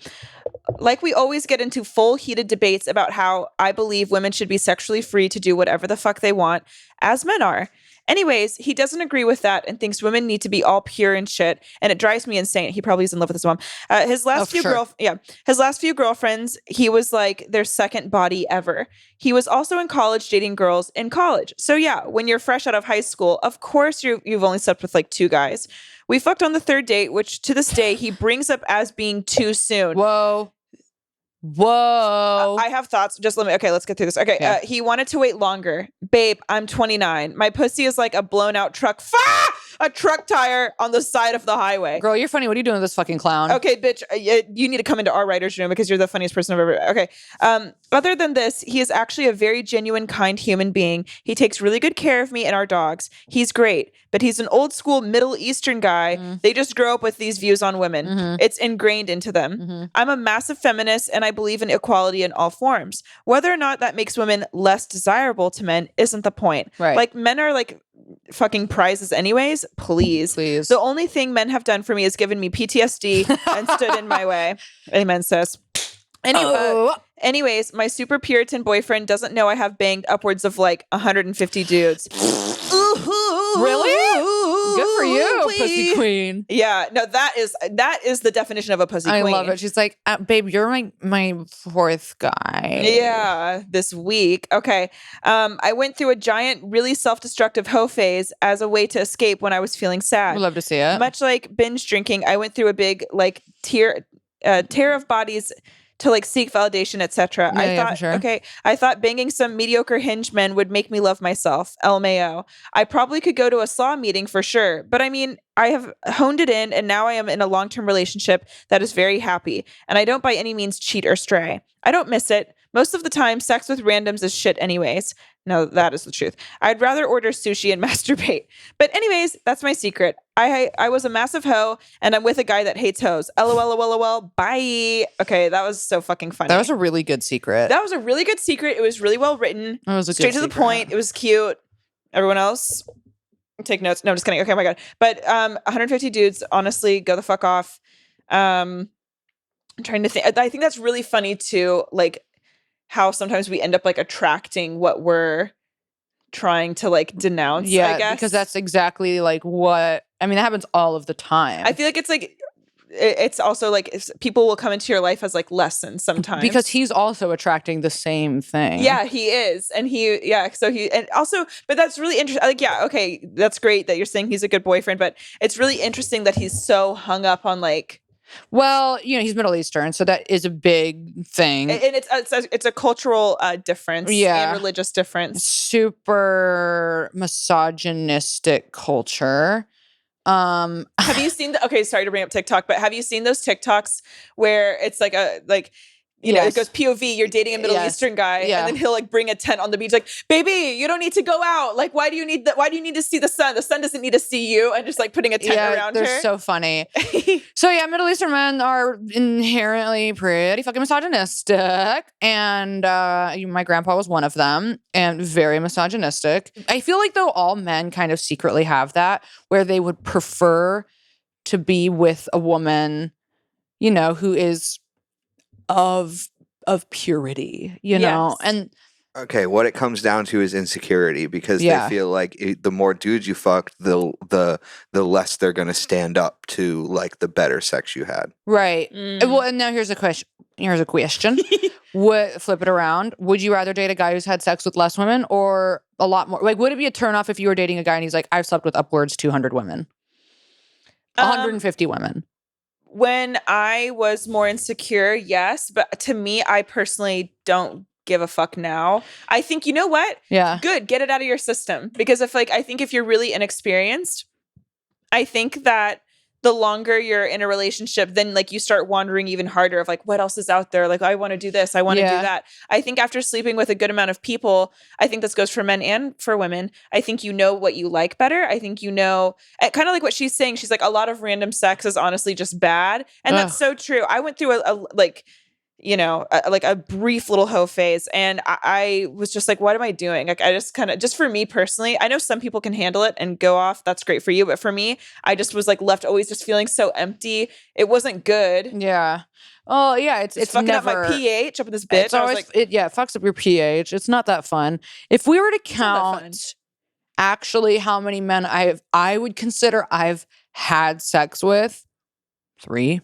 Like we always get into full heated debates about how I believe women should be sexually free to do whatever the fuck they want, as men are. Anyways, he doesn't agree with that and thinks women need to be all pure and shit. And it drives me insane. He probably is in love with his mom. His last few girlfriends, he was like their second body ever. He was also in college dating girls in college. So yeah, when you're fresh out of high school, of course you've only slept with like 2 guys. We fucked on the 3rd date, which to this day he brings up as being too soon. Whoa. I have thoughts. Let's get through this. Okay. Yeah. He wanted to wait longer. Babe, I'm 29. My pussy is like a blown out truck. A truck tire on the side of the highway. Girl, you're funny. What are you doing with this fucking clown? Okay, bitch, you need to come into our writer's room because you're the funniest person I've ever. Okay. Other than this, he is actually a very genuine, kind human being. He takes really good care of me and our dogs. He's great, but he's an old school Middle Eastern guy. They just grow up with these views on women. It's ingrained into them. I'm a massive feminist and I believe in equality in all forms. Whether or not that makes women less desirable to men isn't the point. Right. Like men are like fucking prizes anyways. Please. The only thing men have done for me is given me PTSD and stood in my way. Amen, sis. Anyways, my super Puritan boyfriend doesn't know I have banged upwards of like 150 dudes. Really? Good for you, pussy queen. Yeah, no, that is the definition of a pussy queen. I love it. She's like, babe, you're my fourth guy. Yeah, this week. Okay. I went through a giant, really self-destructive hoe phase as a way to escape when I was feeling sad. We'd love to see it. Much like binge drinking, I went through a big like tear of bodies to like seek validation, etc. I thought, for sure. okay, I thought banging some mediocre hinge men would make me love myself. LMAO. I probably could go to a slaw meeting for sure, but I mean, I have honed it in, and now I am in a long-term relationship that is very happy, and I don't by any means cheat or stray. I don't miss it. Most of the time, sex with randoms is shit anyways. No, that is the truth. I'd rather order sushi and masturbate. But anyways, that's my secret. I was a massive hoe, and I'm with a guy that hates hoes. LOL. Bye. Okay, that was so fucking funny. That was a really good secret. That was a really good secret. It was really well written. That was a straight good to the secret. point. It was cute. Everyone else, take notes. No, I'm just kidding. Okay, oh my god. But 150 dudes, honestly, go the fuck off. I'm trying to think. I think that's really funny too. Like how sometimes we end up like attracting what we're trying to like denounce. Yeah, I guess because that's exactly like what I mean. That happens all of the time. I feel like it's like it's also like if people will come into your life as like lessons sometimes because he's also attracting the same thing. Yeah, he is, and and also, but that's really interesting. Like, yeah, okay, that's great that you're saying he's a good boyfriend, but it's really interesting that he's so hung up on like. Well, he's Middle Eastern, so that is a big thing, And it's a cultural difference, and religious difference. Super misogynistic culture. Have you seen okay, sorry to bring up TikTok, but have you seen those TikToks where it's like you know, it goes POV, you're dating a Middle Eastern guy, and then he'll like bring a tent on the beach, like, baby, you don't need to go out. Like, why do you need to see the sun? The sun doesn't need to see you, and just like putting a tent around her. They're so funny. So yeah, Middle Eastern men are inherently pretty fucking misogynistic. And my grandpa was one of them, and very misogynistic. I feel like though all men kind of secretly have that, where they would prefer to be with a woman, who is of purity, know, and okay, what it comes down to is insecurity because they feel like the more dudes you fuck, the less they're gonna stand up to like the better sex you had. Right. Well, and now here's a question. Flip it around. Would you rather date a guy who's had sex with less women or a lot more? Like, would it be a turnoff if you were dating a guy and he's like, I've slept with upwards 200 women, 150 women? When I was more insecure, yes. But to me, I personally don't give a fuck now. I think, you know what? Yeah. Good. Get it out of your system. Because I think if you're really inexperienced, I think that the longer you're in a relationship, then like you start wandering even harder of like, what else is out there? Like, I want to do this. I want to do that. I think after sleeping with a good amount of people, I think this goes for men and for women. I think you know what you like better. I think kind of like what she's saying. She's like, a lot of random sex is honestly just bad. And that's so true. I went through a brief little hoe phase, and I was just like, what am I doing? Like, I just kind of, just for me personally, I know some people can handle it and go off. That's great for you. But for me, I just was like left always just feeling so empty. It wasn't good. Yeah. Oh yeah. It's fucking never, up my pH up in this bitch. It's always, it fucks up your pH. It's not that fun. If we were to count actually how many men I would consider I've had sex with, 3.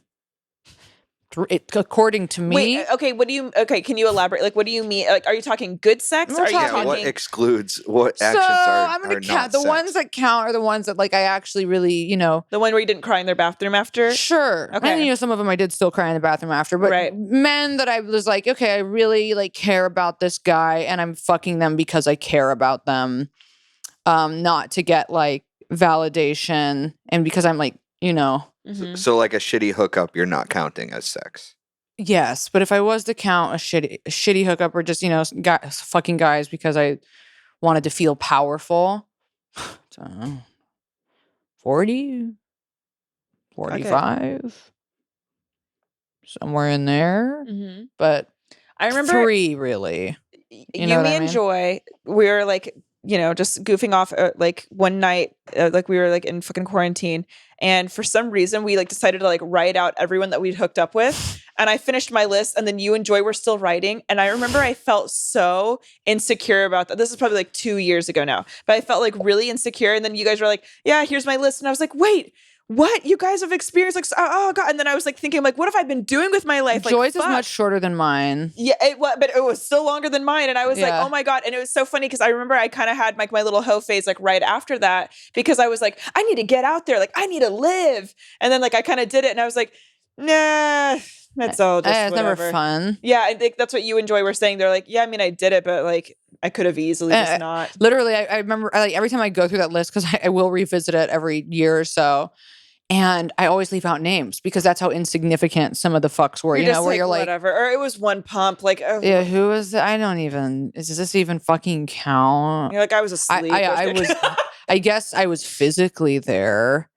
According to me. Wait, okay, can you elaborate? Like, what do you mean? Like, are you talking good sex? Are you talking what excludes what actions are I'm gonna are count not the sex? ones that count are the ones that like I actually really, the one where you didn't cry in their bathroom after? Sure. Okay. And some of them I did still cry in the bathroom after, but men that I was like, okay, I really like care about this guy and I'm fucking them because I care about them. Not to get like validation and because I'm like, Mm-hmm. So like a shitty hookup, you're not counting as sex. Yes, but if I was to count a shitty hookup or just fucking guys because I wanted to feel powerful, 40, 45, somewhere in there. Mm-hmm. But I remember 3 really. You, me, and Joy. We were like just goofing off like one night, like we were like in fucking quarantine. And for some reason we like decided to like write out everyone that we'd hooked up with. And I finished my list and then you and Joy were still writing. And I remember I felt so insecure about that. This is probably like 2 years ago now, but I felt like really insecure. And then you guys were like, yeah, here's my list. And I was like, wait, what? You guys have experienced like, oh God. And then I was like thinking like, what have I been doing with my life? Like, Joy's is fuck. much shorter than mine. Yeah, but it was still longer than mine. And I was like, Yeah. oh my God. And it was so funny because I remember I kind of had like my little hoe phase like right after that because I was like, I need to get out there. Like, I need to live. And then like I kind of did it and I was like, nah, that's all just It's never whatever. fun. Yeah, I think that's what you and Joy were saying. They're like, yeah, I mean, I did it, but like I could have easily just not. Literally, I remember like every time I go through that list, because I will revisit it every year or so. And I always leave out names because that's how insignificant some of the fucks were, You're just where you're like, whatever. Or it was one pump. Like, oh, yeah, who is that? I don't even, does this even fucking count? you're like, I was asleep. I was, I guess I was physically there.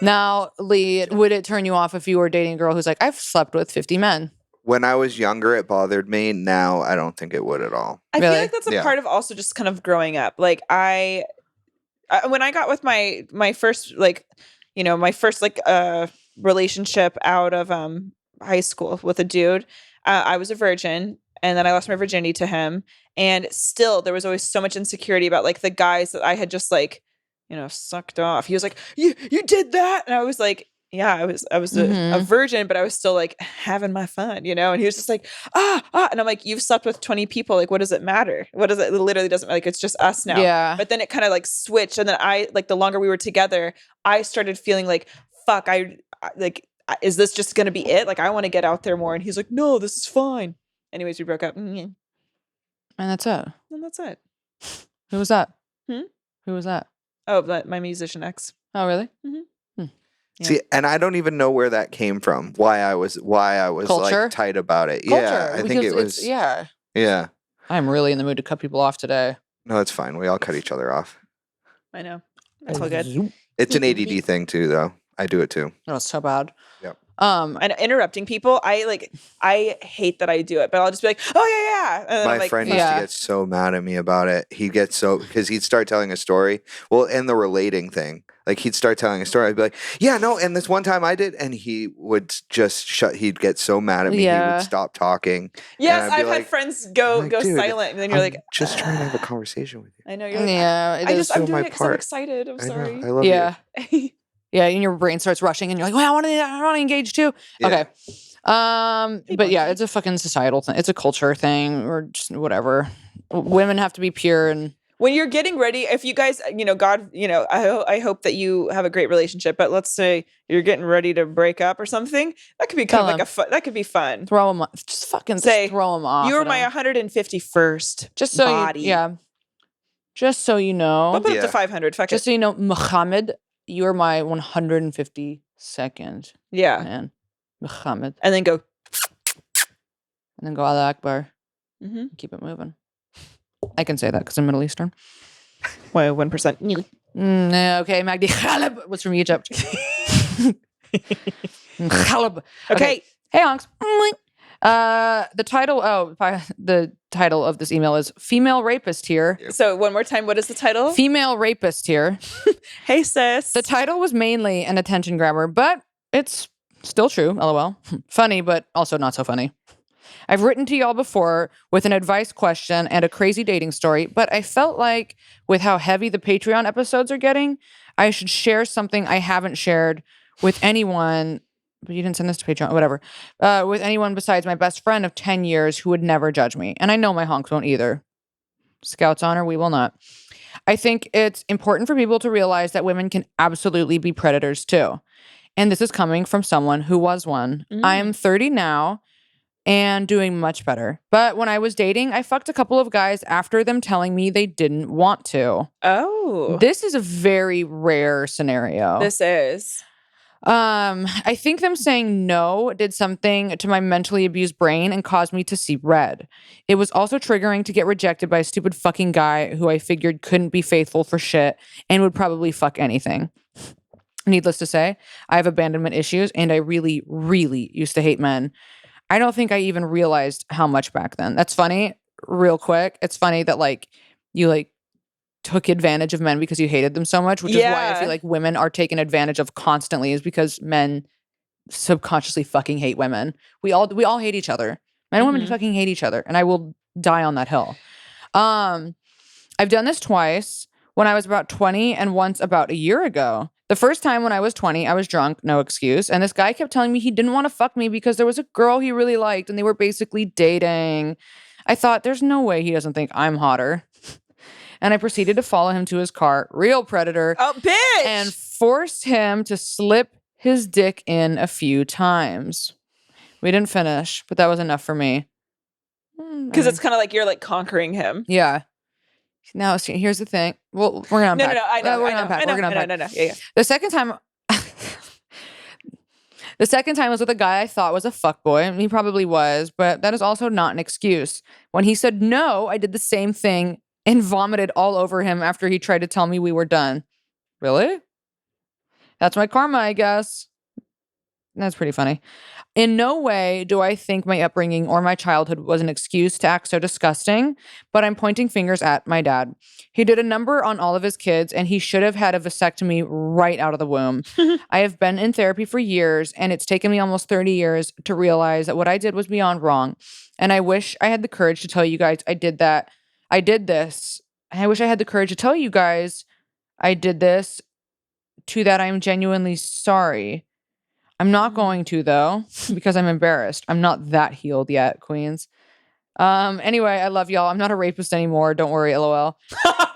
Now, Lee, would it turn you off if you were dating a girl who's like, I've slept with 50 men? When I was younger, it bothered me. Now, I don't think it would at all. I feel Really? like that's a Yeah. part of also just kind of growing up. Like when I got with my first like, my first like relationship out of high school with a dude, I was a virgin and then I lost my virginity to him. And still there was always so much insecurity about like the guys that I had just like, sucked off. He was like, you did that. And I was like, yeah, I was a virgin, but I was still like having my fun, and he was just like, and I'm like, you've slept with 20 people. Like, what does it matter? What does it literally doesn't like, it's just us now. Yeah. But then it kind of like switched. And then I like the longer we were together, I started feeling like, fuck, is this just going to be it? Like, I want to get out there more. And he's like, no, this is fine. Anyways, we broke up. And that's it. that's it. Who was that? Hmm? Who was that? Oh, my musician ex. Oh, really? Yeah. See, and I don't even know where that came from. Why I was Culture? like tight about it. Culture. Yeah, I think because it was. Yeah. Yeah. I'm really in the mood to cut people off today. No, it's fine. We all cut each other off. I know. That's all good. It's an ADD thing too, though. I do it too. Oh, it's so bad. Yep. And interrupting people, I hate that I do it, but I'll just be like, oh yeah. And then My I'm like, friend used to get so mad at me about it. He'd get so because he'd start telling a story. Well, and the relating thing. Like he'd start telling a story. I'd be like, yeah, no. And this one time I did, and he would just shut. He'd get so mad at me. He Yeah. would stop talking. yes, I'd be I've had like- friends go I'm like, dude, silent, and then you're I'm like, just trying to have a conversation with you. I know you're like, Yeah, it is. I'm so doing my it because I'm part. excited. I'm I know. sorry. I love Yeah. you. Yeah, and your brain starts rushing, and you're like, "Well, I want to engage too." Yeah. Okay, but yeah, Bunky. it's a fucking societal thing. It's a culture thing, or just whatever. Women have to be pure, and When you're getting ready, if you guys, God, I hope that you have a great relationship. But let's say you're getting ready to break up or something, that could be kind Tell of like that could be fun. throw them. Just fucking Say, throw them off. You were at my 'em. 151st Just so body. you, yeah. Just so you know, I'll put up Yeah. to 500. Fuck just it. so you know, Muhammad, you are my 152nd Yeah, man, Muhammad, and then go. and then go Allah Akbar. Mm-hmm. Keep it moving. I can say that because I'm Middle Eastern. Well, 1%. Yeah, okay, Magdi Khalib was from Egypt. Khalib. Okay. Hey, Onks. The title of this email is "Female Rapist" here. So one more time, what is the title? Female rapist here. Hey, sis. The title was mainly an attention grabber, but it's still true. LOL. Funny, but also not so funny. I've written to y'all before with an advice question and a crazy dating story, but I felt like with how heavy the Patreon episodes are getting, I should share something I haven't shared with anyone. But you didn't send this to Patreon, whatever. With anyone besides my best friend of 10 years who would never judge me. And I know my honks won't either. Scouts honor, we will not. I think it's important for people to realize that women can absolutely be predators too. And this is coming from someone who was one. I am 30 now and doing much better. But when I was dating, I fucked a couple of guys after them telling me they didn't want to. Oh. This is a very rare scenario. This is. I think them saying no did something to my mentally abused brain and caused me to see red. It was also triggering to get rejected by a stupid fucking guy who I figured couldn't be faithful for shit and would probably fuck anything. Needless to say, I have abandonment issues and I really, really used to hate men. I don't think I even realized how much back then. That's funny. Real quick. It's funny that you took advantage of men because you hated them so much, which is why I Yeah. feel like women are taken advantage of constantly, is because men subconsciously fucking hate women. We all hate each other. Men and women Mhm. fucking hate each other, and I will die on that hill. I've done this twice, when I was about 20 and once about a year ago. The first time when I was 20, I was drunk, no excuse, and this guy kept telling me he didn't want to fuck me because there was a girl he really liked and they were basically dating. I thought, there's no way he doesn't think I'm hotter. And I proceeded to follow him to his car, real predator, Oh, bitch! and forced him to slip his dick in a few times. We didn't finish, but that was enough for me. Because it's kind of like you're like conquering him. Yeah. Now, see, here's the thing. Well, we're gonna No, unpack. no, I know. We're I gonna know. unpack. I know. We're gonna I unpack. know. Yeah. The second time, the second time was with a guy I thought was a fuckboy, and he probably was, but that is also not an excuse. When he said no, I did the same thing and vomited all over him after he tried to tell me we were done. Really? That's my karma, I guess. That's pretty funny. In no way do I think my upbringing or my childhood was an excuse to act so disgusting, but I'm pointing fingers at my dad. He did a number on all of his kids, and he should have had a vasectomy right out of the womb. I have been in therapy for years, and it's taken me almost 30 years to realize that what I did was beyond wrong. And I wish I had the courage to tell you guys I did that. I did this. And I wish I had the courage to tell you guys I did this, to that I'm genuinely sorry. I'm not going to, though, because I'm embarrassed. I'm not that healed yet, queens. Anyway, I love y'all. I'm not a rapist anymore. Don't worry, LOL.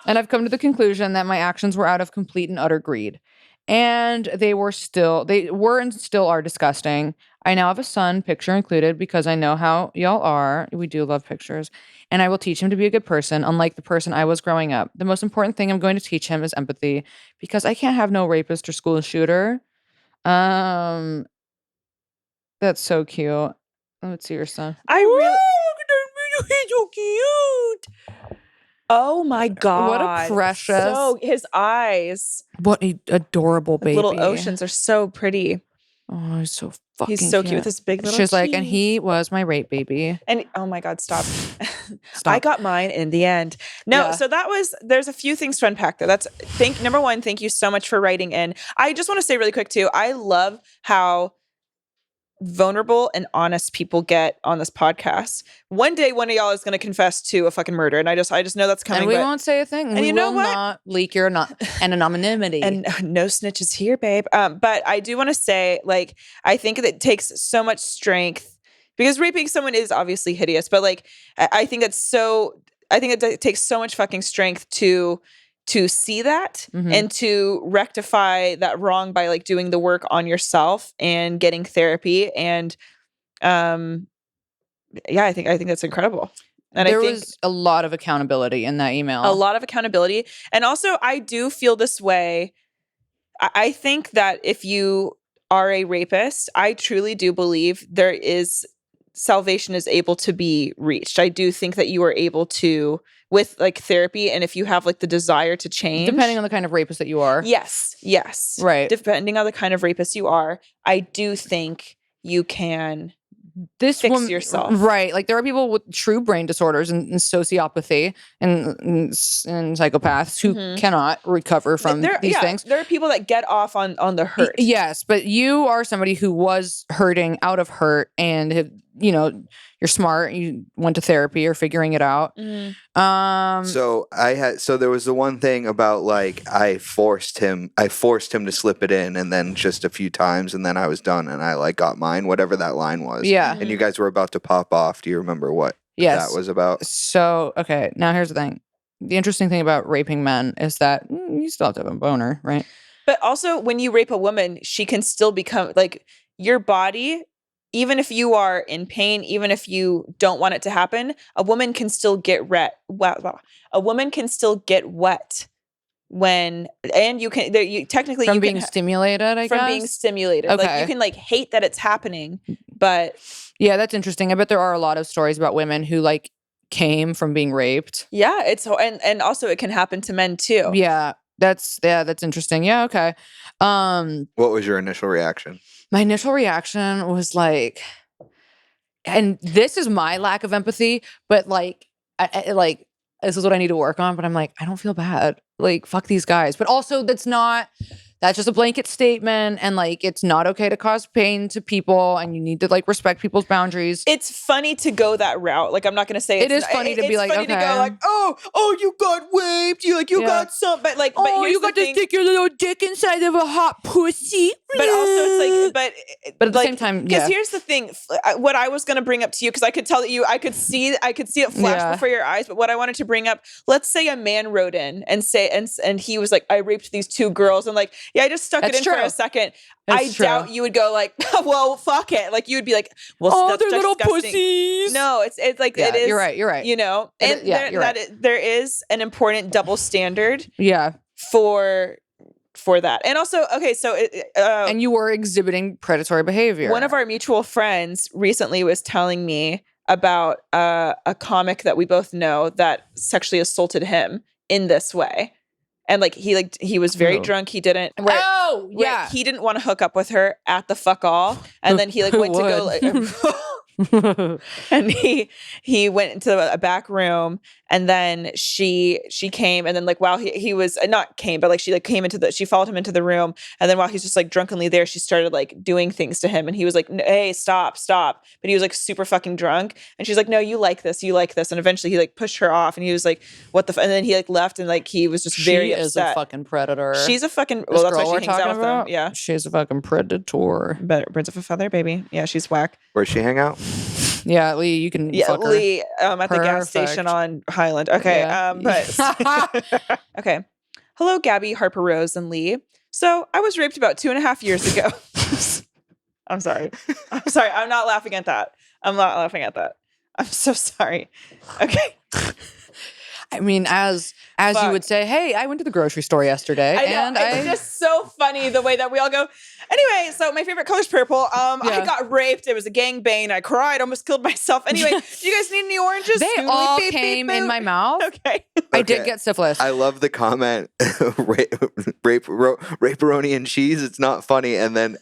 And I've come to the conclusion that my actions were out of complete and utter greed. And they were and still are disgusting. I now have a son, picture included, because I know how y'all are. We do love pictures. And I will teach him to be a good person, unlike the person I was growing up. The most important thing I'm going to teach him is empathy, because I can't have no rapist or school shooter. That's so cute. Let's see your son. I really. He's so cute. Oh my god! What a precious, So his eyes, what a adorable like baby. little oceans, are so pretty. Oh, he's so fucking. He's so cute with his big little. She's like, and teeth. he was my rape baby. And oh my god, stop! Stop. I got mine in the end. No, Yeah. so that was. There's a few things to unpack there. Number one. Thank you so much for writing in. I just want to say really quick too. I love how vulnerable and honest people get on this podcast. One day, one of y'all is going to confess to a fucking murder, and I just know that's coming. And we won't say a thing. and we you know will what? not leak your anonymity. And no snitches here, babe. But I do want to say, like, I think that it takes so much strength, because raping someone is obviously hideous, but like, I think it takes so much fucking strength to see that and to rectify that wrong by like doing the work on yourself and getting therapy. And yeah, I think that's incredible. And there I think was a lot of accountability in that email. a lot of accountability. And also, I do feel this way. I think that if you are a rapist, I truly do believe salvation is able to be reached. I do think that you are able to, with like therapy, and if you have like the desire to change. Depending on the kind of rapist that you are. Yes. Right. Depending on the kind of rapist you are, I do think you can fix yourself. Right. Like there are people with true brain disorders and sociopathy and psychopaths who cannot recover from these things. There are people that get off on the hurt. Yes, but you are somebody who was hurting out of hurt, and you're smart. You went to therapy or figuring it out. So there was the one thing about like I forced him to slip it in, and then just a few times, and then I was done, and I like got mine, whatever that line was. Yeah. And you guys were about to pop off. Do you remember what that was about? So okay, now here's the thing. The interesting thing about raping men is that you still have to have a boner, right? But also, when you rape a woman, she can still become like your body. Even if you are in pain, even if you don't want it to happen, a woman can still get wet. A woman can still get wet and you can. You technically from you being can, stimulated. I guess from being stimulated. Okay. Like you can like hate that it's happening, but yeah, that's interesting. I bet there are a lot of stories about women who like came from being raped. Yeah, and also it can happen to men too. Yeah, that's interesting. Yeah, okay. What was your initial reaction? My initial reaction was like, and this is my lack of empathy, but like, this is what I need to work on. But I'm like, I don't feel bad. Like, fuck these guys. But also that's just a blanket statement. And like, it's not okay to cause pain to people. And you need to like respect people's boundaries. It's funny to go that route. Like, I'm not going to say it is funny to be like, funny to go like, oh, you got raped. You got some, but like, but here's you got to stick your little dick inside of a hot pussy. But also it's like, but at the same time, because here's the thing, what I was going to bring up to you, because I could tell that I could see it flash before your eyes. But what I wanted to bring up, let's say a man wrote in and he was like, I raped these 2 girls, and like, yeah, I just stuck it in for a second. I doubt you would go like, well, fuck it. Like, you would be like, well, that's they're little disgusting. pussies. No, it's like, it is. You're right. You know, and there is an important double standard. Yeah. For that. And also, okay, so and you were exhibiting predatory behavior. One of our mutual friends recently was telling me about a comic that we both know that sexually assaulted him in this way. And like he was very drunk. He didn't. He didn't want to hook up with her at the fuck all. And then he like went to go like, and he went into a back room, and then she came, and then like while he was not came, but like she like came she followed him into the room, and then while he's just like drunkenly there, she started like doing things to him, and he was like, hey, stop, but he was like super fucking drunk, and she's like, no, you like this, and eventually he like pushed her off, and he was like, what the and then he like left, and like he was just very upset. She is a fucking predator. She's a fucking that's why she hangs out with them. Yeah, she's a fucking predator. Birds of a feather, baby. Yeah, she's whack. Where'd she hang out? Yeah, Lee, you can fuck her. Lee, at the gas station on Highland. Okay, but okay. Hello, Gabby, Harper-Rose, and Lee. So I was raped about 2.5 years ago. I'm sorry. I'm not laughing at that. I'm so sorry. Okay. I mean, as you would say, hey, I went to the grocery store yesterday. It's just so funny the way that we all go. Anyway, so my favorite color is purple. I got raped. It was a gangbang. I cried, almost killed myself. Anyway, do you guys need any oranges? They all came in my mouth. Okay. I did get syphilis. I love the comment, raperoni and cheese. It's not funny. And then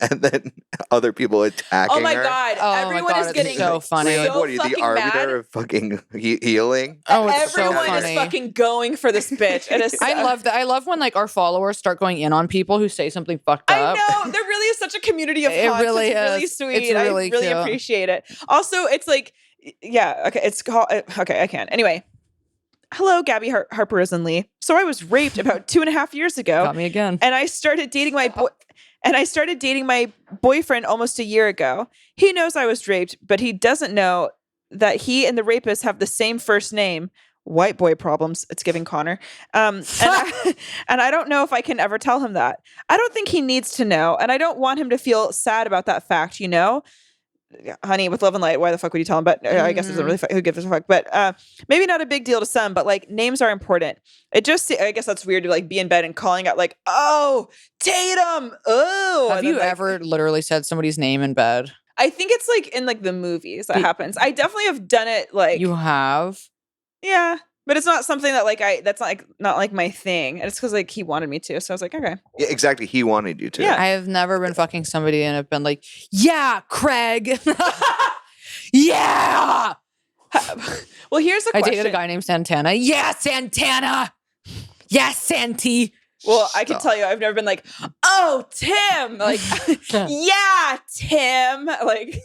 other people attacking her. Oh my God. Everyone is getting so funny. Like, what are you, the arbiter of fucking healing? Oh, it's everyone so funny. is fucking going for this bitch. And I love that. I love when like our followers start going in on people who say something fucked up. I know. There really is such a community of It hugs. really it's is. really sweet. It's really I really cute. appreciate it. Also, it's like, yeah, okay. It's called, okay, I can. Anyway. Hello, Gabby Harper-Rose and Lee. So I was raped about 2.5 years ago. Got me again. And I started dating my boyfriend almost a year ago. He knows I was raped, but he doesn't know that he and the rapist have the same first name. White boy problems. It's giving Connor. And I don't know if I can ever tell him that. I don't think he needs to know, and I don't want him to feel sad about that fact, you know? Honey, with love and light, why the fuck would you tell him? But I guess it's really who gives a fuck. But maybe not a big deal to some, but like names are important. I guess that's weird to like be in bed and calling out like, oh, Tatum. Oh. Have you ever literally said somebody's name in bed? I think it's like in like the movies that happens. I definitely have done it like. You have? Yeah. But it's not something that like that's not like my thing. And it's because like he wanted me to. So I was like, okay. Yeah, exactly. He wanted you to. Yeah. I have never been fucking somebody and have been like, yeah, Craig. Yeah. Well, here's the question. I dated a guy named Santana. Yeah, Santana. Yeah, Santi. Well, I can tell you, I've never been like, oh, Tim. Like, yeah, Tim. Like,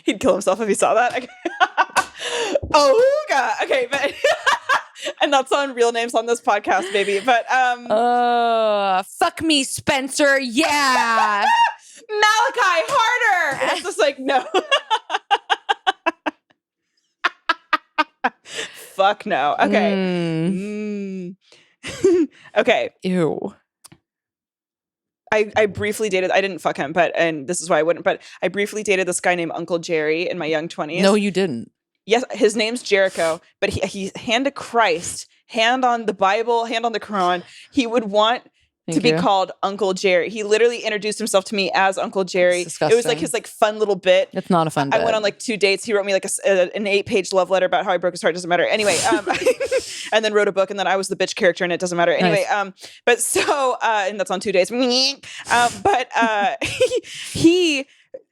he'd kill himself if he saw that. Oh, God. Okay, but and that's on real names on this podcast, baby. But fuck me, Spencer. Yeah. Malachi, harder. And it's just like, no. Fuck no. Okay. Okay. Ew. I briefly dated, I didn't fuck him, and this is why I wouldn't, but I briefly dated this guy named Uncle Jerry in my young 20s. No, you didn't. Yes, his name's Jericho, but he hand to Christ, hand on the Bible, hand on the Quran. He would want to be called Uncle Jerry. He literally introduced himself to me as Uncle Jerry. It was like his like fun little bit. It's not a fun bit. I went on like 2 dates. He wrote me like an 8-page love letter about how I broke his heart. Doesn't matter. Anyway, and then wrote a book, and then I was the bitch character, and it doesn't matter. Anyway, nice. But so and that's on 2 days. But he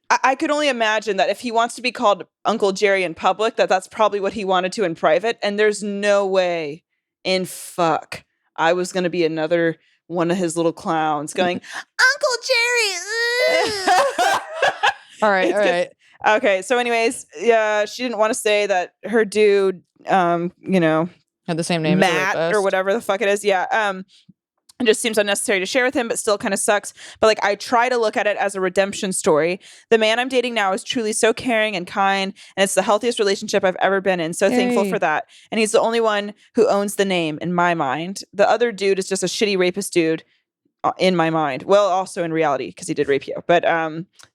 I could only imagine that if he wants to be called Uncle Jerry in public, that's probably what he wanted to in private. And there's no way in fuck I was going to be another one of his little clowns going, Uncle Jerry. All right. Okay. So anyways, yeah, she didn't want to say that her dude, Had the same name as Matt a rapist. or whatever the fuck it is. Yeah. It just seems unnecessary to share with him, but still kind of sucks. But like, I try to look at it as a redemption story. The man I'm dating now is truly so caring and kind, and it's the healthiest relationship I've ever been in. So thankful for that. And he's the only one who owns the name in my mind. The other dude is just a shitty rapist dude in my mind. Well, also in reality, because he did rape you. But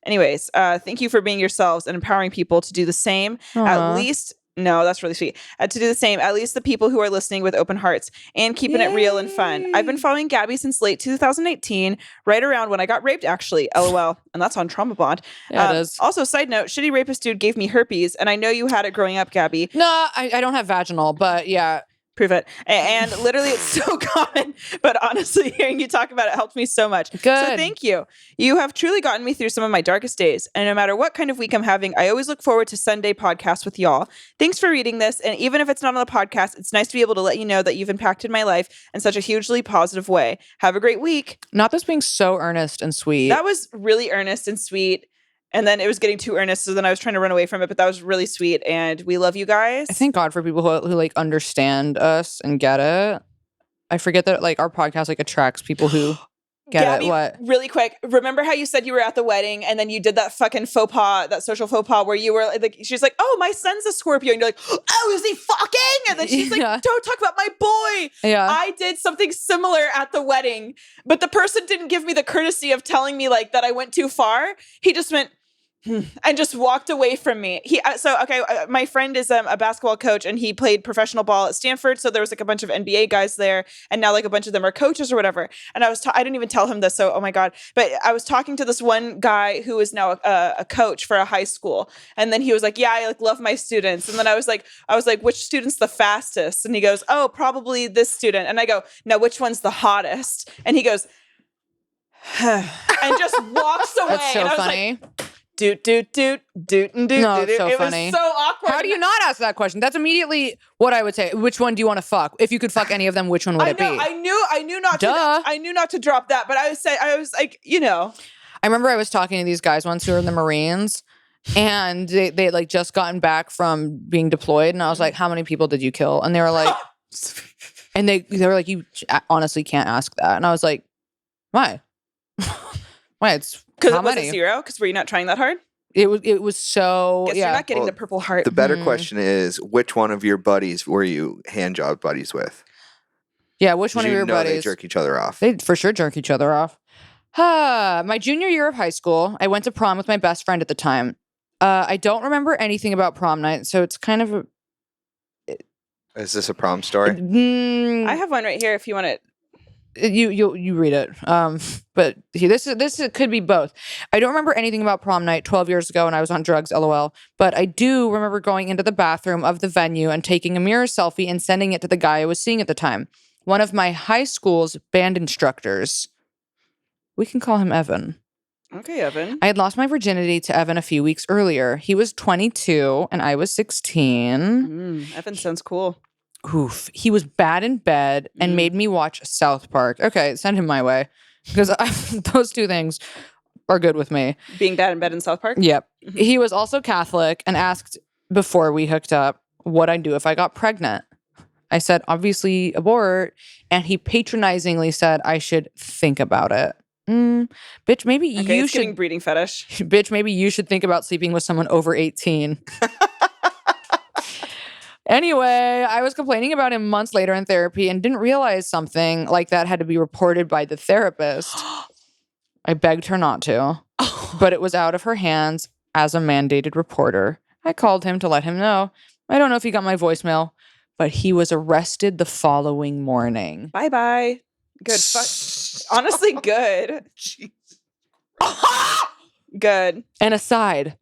anyways, thank you for being yourselves and empowering people to do the same. Aww. At least... No, that's really sweet. To do the same, at least the people who are listening with open hearts and keeping it real and fun. I've been following Gabby since late 2018, right around when I got raped, actually. LOL. And that's on Trauma Bond. Yeah, it is. Also, side note, shitty rapist dude gave me herpes, and I know you had it growing up, Gabby. No, I don't have vaginal, but yeah. Prove it. And literally, it's so common. But honestly, hearing you talk about it helped me so much. Good. So thank you. You have truly gotten me through some of my darkest days. And no matter what kind of week I'm having, I always look forward to Sunday podcasts with y'all. Thanks for reading this. And even if it's not on the podcast, it's nice to be able to let you know that you've impacted my life in such a hugely positive way. Have a great week. Not this being so earnest and sweet. That was really earnest and sweet. And then it was getting too earnest, so then I was trying to run away from it, but that was really sweet, and we love you guys. I thank God for people who like understand us and get it. I forget that like our podcast like attracts people who get Gabby, it. What? Really quick, remember how you said you were at the wedding and then you did that fucking faux pas, that social faux pas where you were like, she's like, oh, my son's a Scorpio. And you're like, oh, is he fucking? And then she's like, don't talk about my boy. Yeah. I did something similar at the wedding, but the person didn't give me the courtesy of telling me like that I went too far. He just went, and just walked away from me. My friend is a basketball coach, and he played professional ball at Stanford. So there was like a bunch of NBA guys there, and now like a bunch of them are coaches or whatever. And I didn't even tell him this. So, oh my God. But I was talking to this one guy who is now a coach for a high school. And then he was like, yeah, I like love my students. And then I was like, which student's the fastest? And he goes, oh, probably this student. And I go, no, which one's the hottest? And he goes, and just walks away. That's so and I was funny. like, doot. No, it's so it funny. was so awkward. How do you not ask that question? That's immediately what I would say. Which one do you want to fuck? If you could fuck any of them, which one would it be? I knew not Duh. to. I knew not to drop that, but I was like, you know. I remember I was talking to these guys once who were in the Marines, and they had like just gotten back from being deployed, and I was like, how many people did you kill? And they were like, and they were like, you honestly can't ask that. And I was like, why? Why? It's because how it was many? a 0. Because were you not trying that hard? It was so. Guess yeah. you're not getting the Purple Heart. The better question is, which one of your buddies were you hand job buddies with? Yeah, which one of You your know buddies? They jerk each other off. They for sure jerk each other off. My junior year of high school, I went to prom with my best friend at the time. I don't remember anything about prom night, so it's kind of a. Is this a prom story? I have one right here if you want it. You read it. But this could be both. I don't remember anything about prom night 12 years ago when I was on drugs, LOL. But I do remember going into the bathroom of the venue and taking a mirror selfie and sending it to the guy I was seeing at the time. One of my high school's band instructors. We can call him Evan. Okay, Evan. I had lost my virginity to Evan a few weeks earlier. He was 22 and I was 16. Evan sounds cool. Oof. He was bad in bed and made me watch South Park. Okay, send him my way. Because those two things are good with me. Being bad in bed in South Park? Yep. He was also Catholic and asked before we hooked up what I'd do if I got pregnant. I said, obviously abort. And he patronizingly said I should think about it. Bitch, maybe you should. Getting breeding fetish. Bitch, maybe you should think about sleeping with someone over 18. Anyway, I was complaining about him months later in therapy and didn't realize something like that had to be reported by the therapist. I begged her not to, but it was out of her hands as a mandated reporter. I called him to let him know. I don't know if he got my voicemail, but he was arrested the following morning. Bye-bye. Good. Honestly, good. Good. And aside,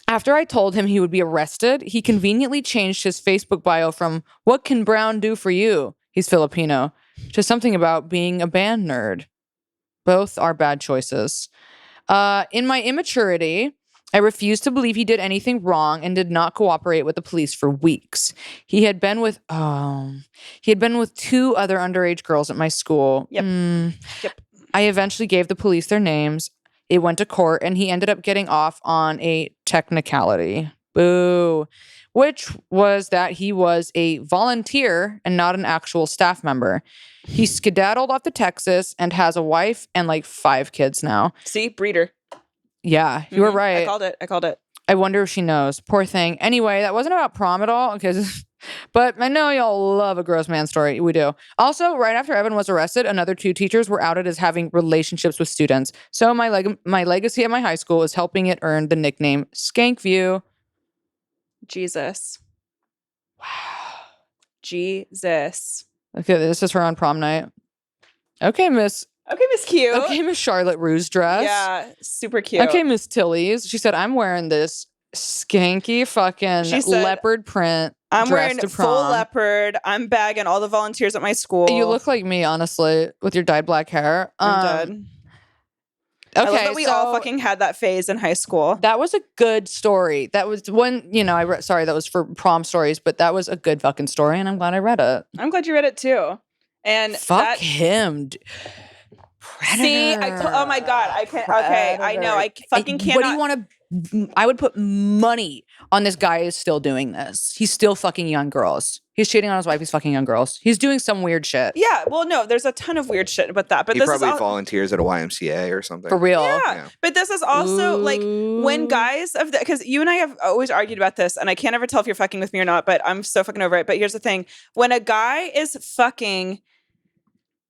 after I told him he would be arrested, he conveniently changed his Facebook bio from "What can Brown do for you?" He's Filipino, to something about being a band nerd. Both are bad choices. In my immaturity, I refused to believe he did anything wrong and did not cooperate with the police for weeks. He had been with 2 other underage girls at my school. Yep. Yep. I eventually gave the police their names. It went to court and he ended up getting off on a technicality. Boo. Which was that he was a volunteer and not an actual staff member. He skedaddled off to Texas and has a wife and like 5 kids now. See, breeder. Yeah, you were right. I called it. I wonder if she knows. Poor thing. Anyway, that wasn't about prom at all. But I know y'all love a gross man story. We do. Also, right after Evan was arrested, another 2 teachers were outed as having relationships with students. So my legacy at my high school is helping it earn the nickname Skankview. Jesus. Wow. Jesus. Okay, this is her on prom night. Okay, Miss Q. Okay, Miss Charlotte Ruse dress. Yeah, super cute. Okay, Miss Tilly's. She said, I'm wearing this skanky fucking leopard print I'm dress wearing to prom. full leopard. I'm bagging all the volunteers at my school. You look like me, honestly, with your dyed black hair. I'm dead. Okay, I love that we all fucking had that phase in high school. That was a good story. That was one, sorry, that was for prom stories, but that was a good fucking story, and I'm glad I read it. I'm glad you read it too. And fuck him. Predator. See, oh my God, I can't. Okay, I know. I fucking cannot. What do you want to? I would put money on this guy is still doing this. He's still fucking young girls. He's cheating on his wife. He's fucking young girls. He's doing some weird shit. Yeah, well, no, there's a ton of weird shit about that. But he this probably is volunteers at a YMCA or something. For real. Yeah. But this is also like when guys of the, because you and I have always argued about this, and I can't ever tell if you're fucking with me or not, but I'm so fucking over it. But here's the thing. When a guy is fucking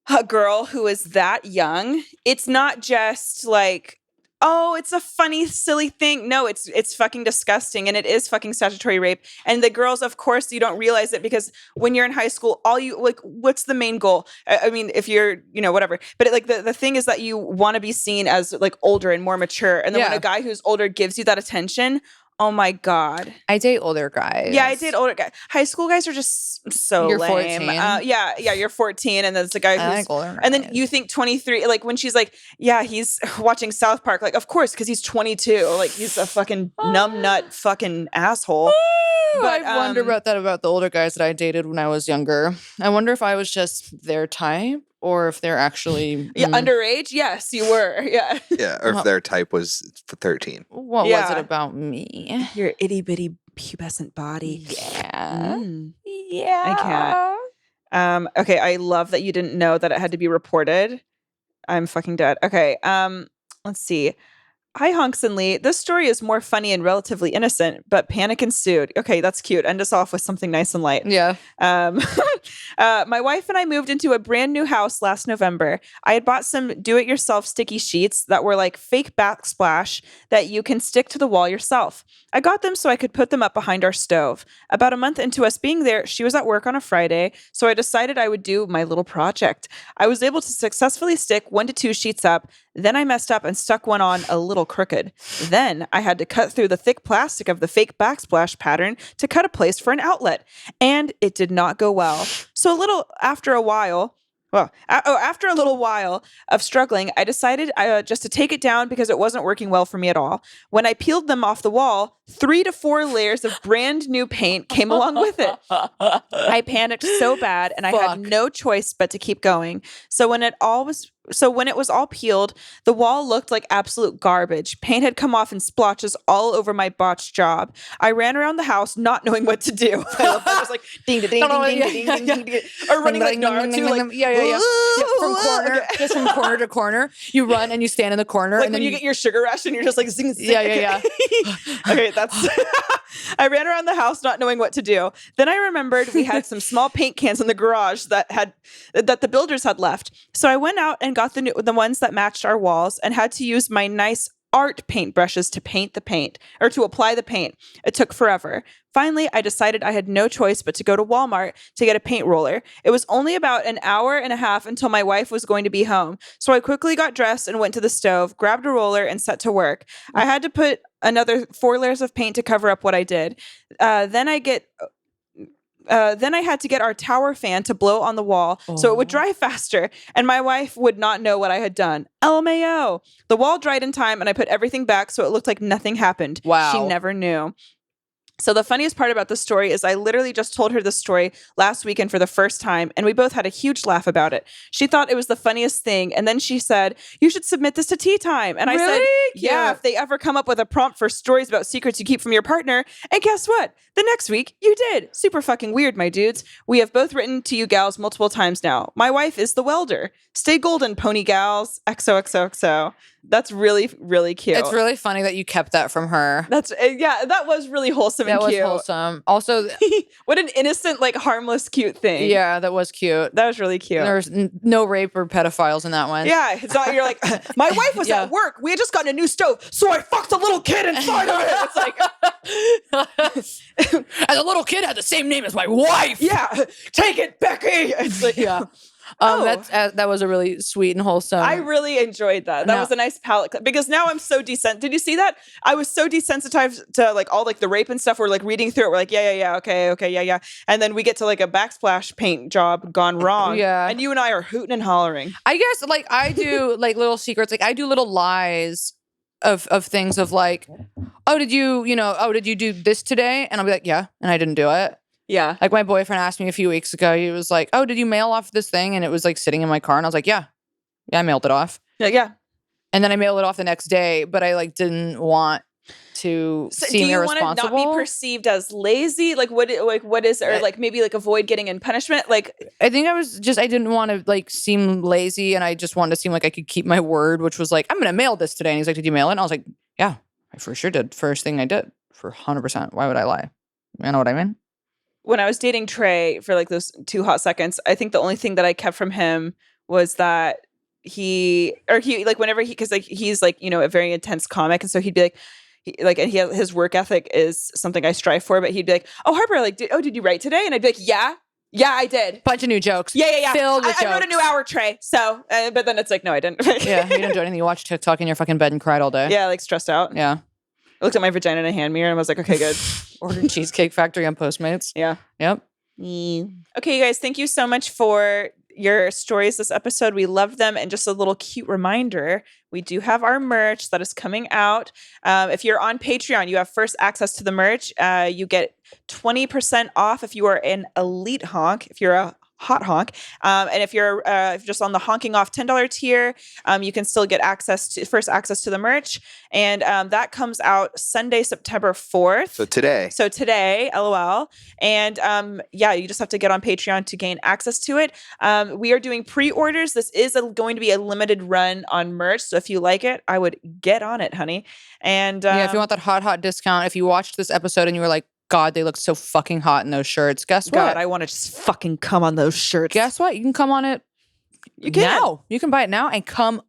a girl who is that young, it's not just like, oh, it's a funny, silly thing. No, it's fucking disgusting, and it is fucking statutory rape. And the girls, of course, you don't realize it because when you're in high school, all you like, what's the main goal? I mean, if you're, whatever. But the thing is that you want to be seen as like older and more mature. And then when a guy who's older gives you that attention, oh my God. I date older guys. Yeah, I date older guys. High school guys are just so you're lame. 14. Yeah, you're 14, and there's the guy who's, and then you think 23. Like when she's like, yeah, he's watching South Park. Like, of course, because he's 22. Like he's a fucking numbnut fucking asshole. But I wonder about that about the older guys that I dated when I was younger. I wonder if I was just their type. Or if they're actually underage, yes, you were, yeah, or if their type was 13. What was it about me? Your itty bitty pubescent body. Yeah, yeah. I can't. Okay, I love that you didn't know that it had to be reported. I'm fucking dead. Okay, let's see. Hi, Honks and Lee. This story is more funny and relatively innocent, but panic ensued. Okay, that's cute. End us off with something nice and light. Yeah. My wife and I moved into a brand new house last November. I had bought some do-it-yourself sticky sheets that were like fake backsplash that you can stick to the wall yourself. I got them so I could put them up behind our stove. About a month into us being there, she was at work on a Friday, so I decided I would do my little project. I was able to successfully stick 1 to 2 sheets up. Then I messed up and stuck one on a little crooked. Then I had to cut through the thick plastic of the fake backsplash pattern to cut a place for an outlet. And it did not go well. So after a little while of struggling, I decided just to take it down because it wasn't working well for me at all. When I peeled them off the wall, 3 to 4 layers of brand new paint came along with it. I panicked so bad, and I had no choice but to keep going. So when it was all peeled, the wall looked like absolute garbage. Paint had come off in splotches all over my botched job. I ran around the house not knowing what to do. I love that. It was like ding, ding, ding, ding, ding, ding, ding, or running like Naruto, like yeah. Just from corner to corner. You run and you stand in the corner, like and then when you get your sugar rush and you're just like zing, zing. Yeah. Okay, that's. I ran around the house not knowing what to do. Then I remembered we had some small paint cans in the garage that the builders had left. So I went out and got the ones that matched our walls and had to use my nice art paintbrushes to paint the paint, or to apply the paint. It took forever. Finally, I decided I had no choice but to go to Walmart to get a paint roller. It was only about an hour and a half until my wife was going to be home. So I quickly got dressed and went to the stove, grabbed a roller, and set to work. I had to put another 4 layers of paint to cover up what I did. Then I get Then I had to get our tower fan to blow on the wall so it would dry faster, and my wife would not know what I had done. LMAO. The wall dried in time, and I put everything back so it looked like nothing happened. Wow. She never knew. So the funniest part about the story is I literally just told her the story last weekend for the first time, and we both had a huge laugh about it. She thought it was the funniest thing, and then she said, "You should submit this to Tea Time." And I said, "Yeah, if they ever come up with a prompt for stories about secrets you keep from your partner." And guess what? The next week, you did. Super fucking weird, my dudes. We have both written to you gals multiple times now. My wife is the welder. Stay golden, pony gals. XOXOXO. That's really, really cute. It's really funny that you kept that from her. That's that was really wholesome and cute. That was wholesome. Also, what an innocent, like harmless, cute thing. yeah, that was cute. That was really cute. There's no rape or pedophiles in that one. Yeah, it's not. You're like, my wife was at work. We had just gotten a new stove, so I fucked a little kid inside of it. It's like, and the little kid had the same name as my wife. Yeah, take it, Becky. It's like, Yeah. That was a really sweet and wholesome. I really enjoyed that. That was a nice palate because now I'm so Did you see that? I was so desensitized to like all like the rape and stuff. We're like reading through it. We're like, yeah, okay, yeah. And then we get to like a backsplash paint job gone wrong. Yeah. And you and I are hooting and hollering. I guess like I do like little secrets. Like I do little lies of things of like, did you do this today? And I'll be like, yeah, and I didn't do it. Yeah. Like my boyfriend asked me a few weeks ago, he was like, "Oh, did you mail off this thing?" And it was like sitting in my car. And I was like, yeah, I mailed it off. Yeah. And then I mailed it off the next day, but I like didn't want to seem irresponsible. Do you want to not be perceived as lazy? Like what is, or like maybe like avoid getting in punishment? Like I think I didn't want to like seem lazy, and I just wanted to seem like I could keep my word, which was like, I'm going to mail this today. And he's like, "Did you mail it?" And I was like, yeah, I for sure did. First thing I did for 100%. Why would I lie? You know what I mean? When I was dating Trey for like those 2 hot seconds, I think the only thing that I kept from him was that he like whenever because like he's like, a very intense comic. And so he'd be like, his work ethic is something I strive for, but he'd be like, "Oh, Harper, like, did you write today?" And I'd be like, yeah, I did. Bunch of new jokes. Yeah. Filled with I wrote a new hour, Trey. So, but then it's like, no, I didn't. Yeah, you didn't do anything. You watched TikTok in your fucking bed and cried all day. Yeah, like stressed out. Yeah. I looked at my vagina in a hand mirror and I was like, okay, good. Ordered Cheesecake Factory on Postmates. Yeah. Yep. Okay, you guys, thank you so much for your stories this episode. We love them. And just a little cute reminder, we do have our merch that is coming out. If you're on Patreon, you have first access to the merch. You get 20% off if you are an elite honk, if you're a hot honk. And if you're just on the honking off $10 tier, you can still get first access to the merch. And that comes out Sunday, September 4th. So today, LOL. And you just have to get on Patreon to gain access to it. We are doing pre-orders. This is going to be a limited run on merch. So if you like it, I would get on it, honey. And if you want that hot discount, if you watched this episode and you were like, God, they look so fucking hot in those shirts. Guess what? God, I want to just fucking come on those shirts. Guess what? You can come on it now. You can buy it now and come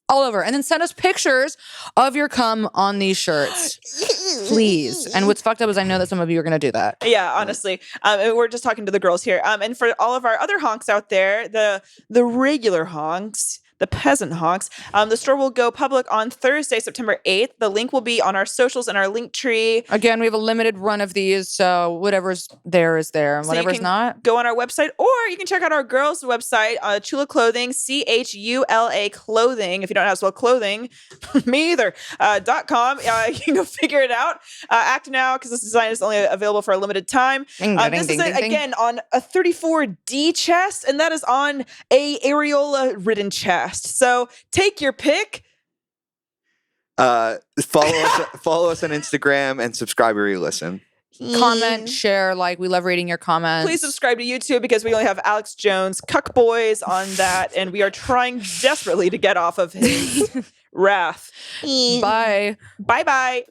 all over. And then send us pictures of your cum on these shirts. Please. And what's fucked up is I know that some of you are going to do that. Yeah, honestly. And we're just talking to the girls here. And for all of our other honks out there, the regular honks, the peasant honks, the store will go public on Thursday, September 8th. The link will be on our socials and our link tree. Again, we have a limited run of these, so whatever's there is there, and whatever's not, go on our website, or you can check out our girls' website, Chula Clothing, CHULA Clothing. If you don't know how to spell clothing, me either. .com. You can go figure it out. Act now, because this design is only available for a limited time. This is again on a 34D chest, and that is on a areola-ridden chest. So take your pick. follow us on Instagram and subscribe where you listen. Comment, share, like. We love reading your comments. Please subscribe to YouTube because we only have Alex Jones Cuck Boys on that, and we are trying desperately to get off of his wrath. Bye. Bye.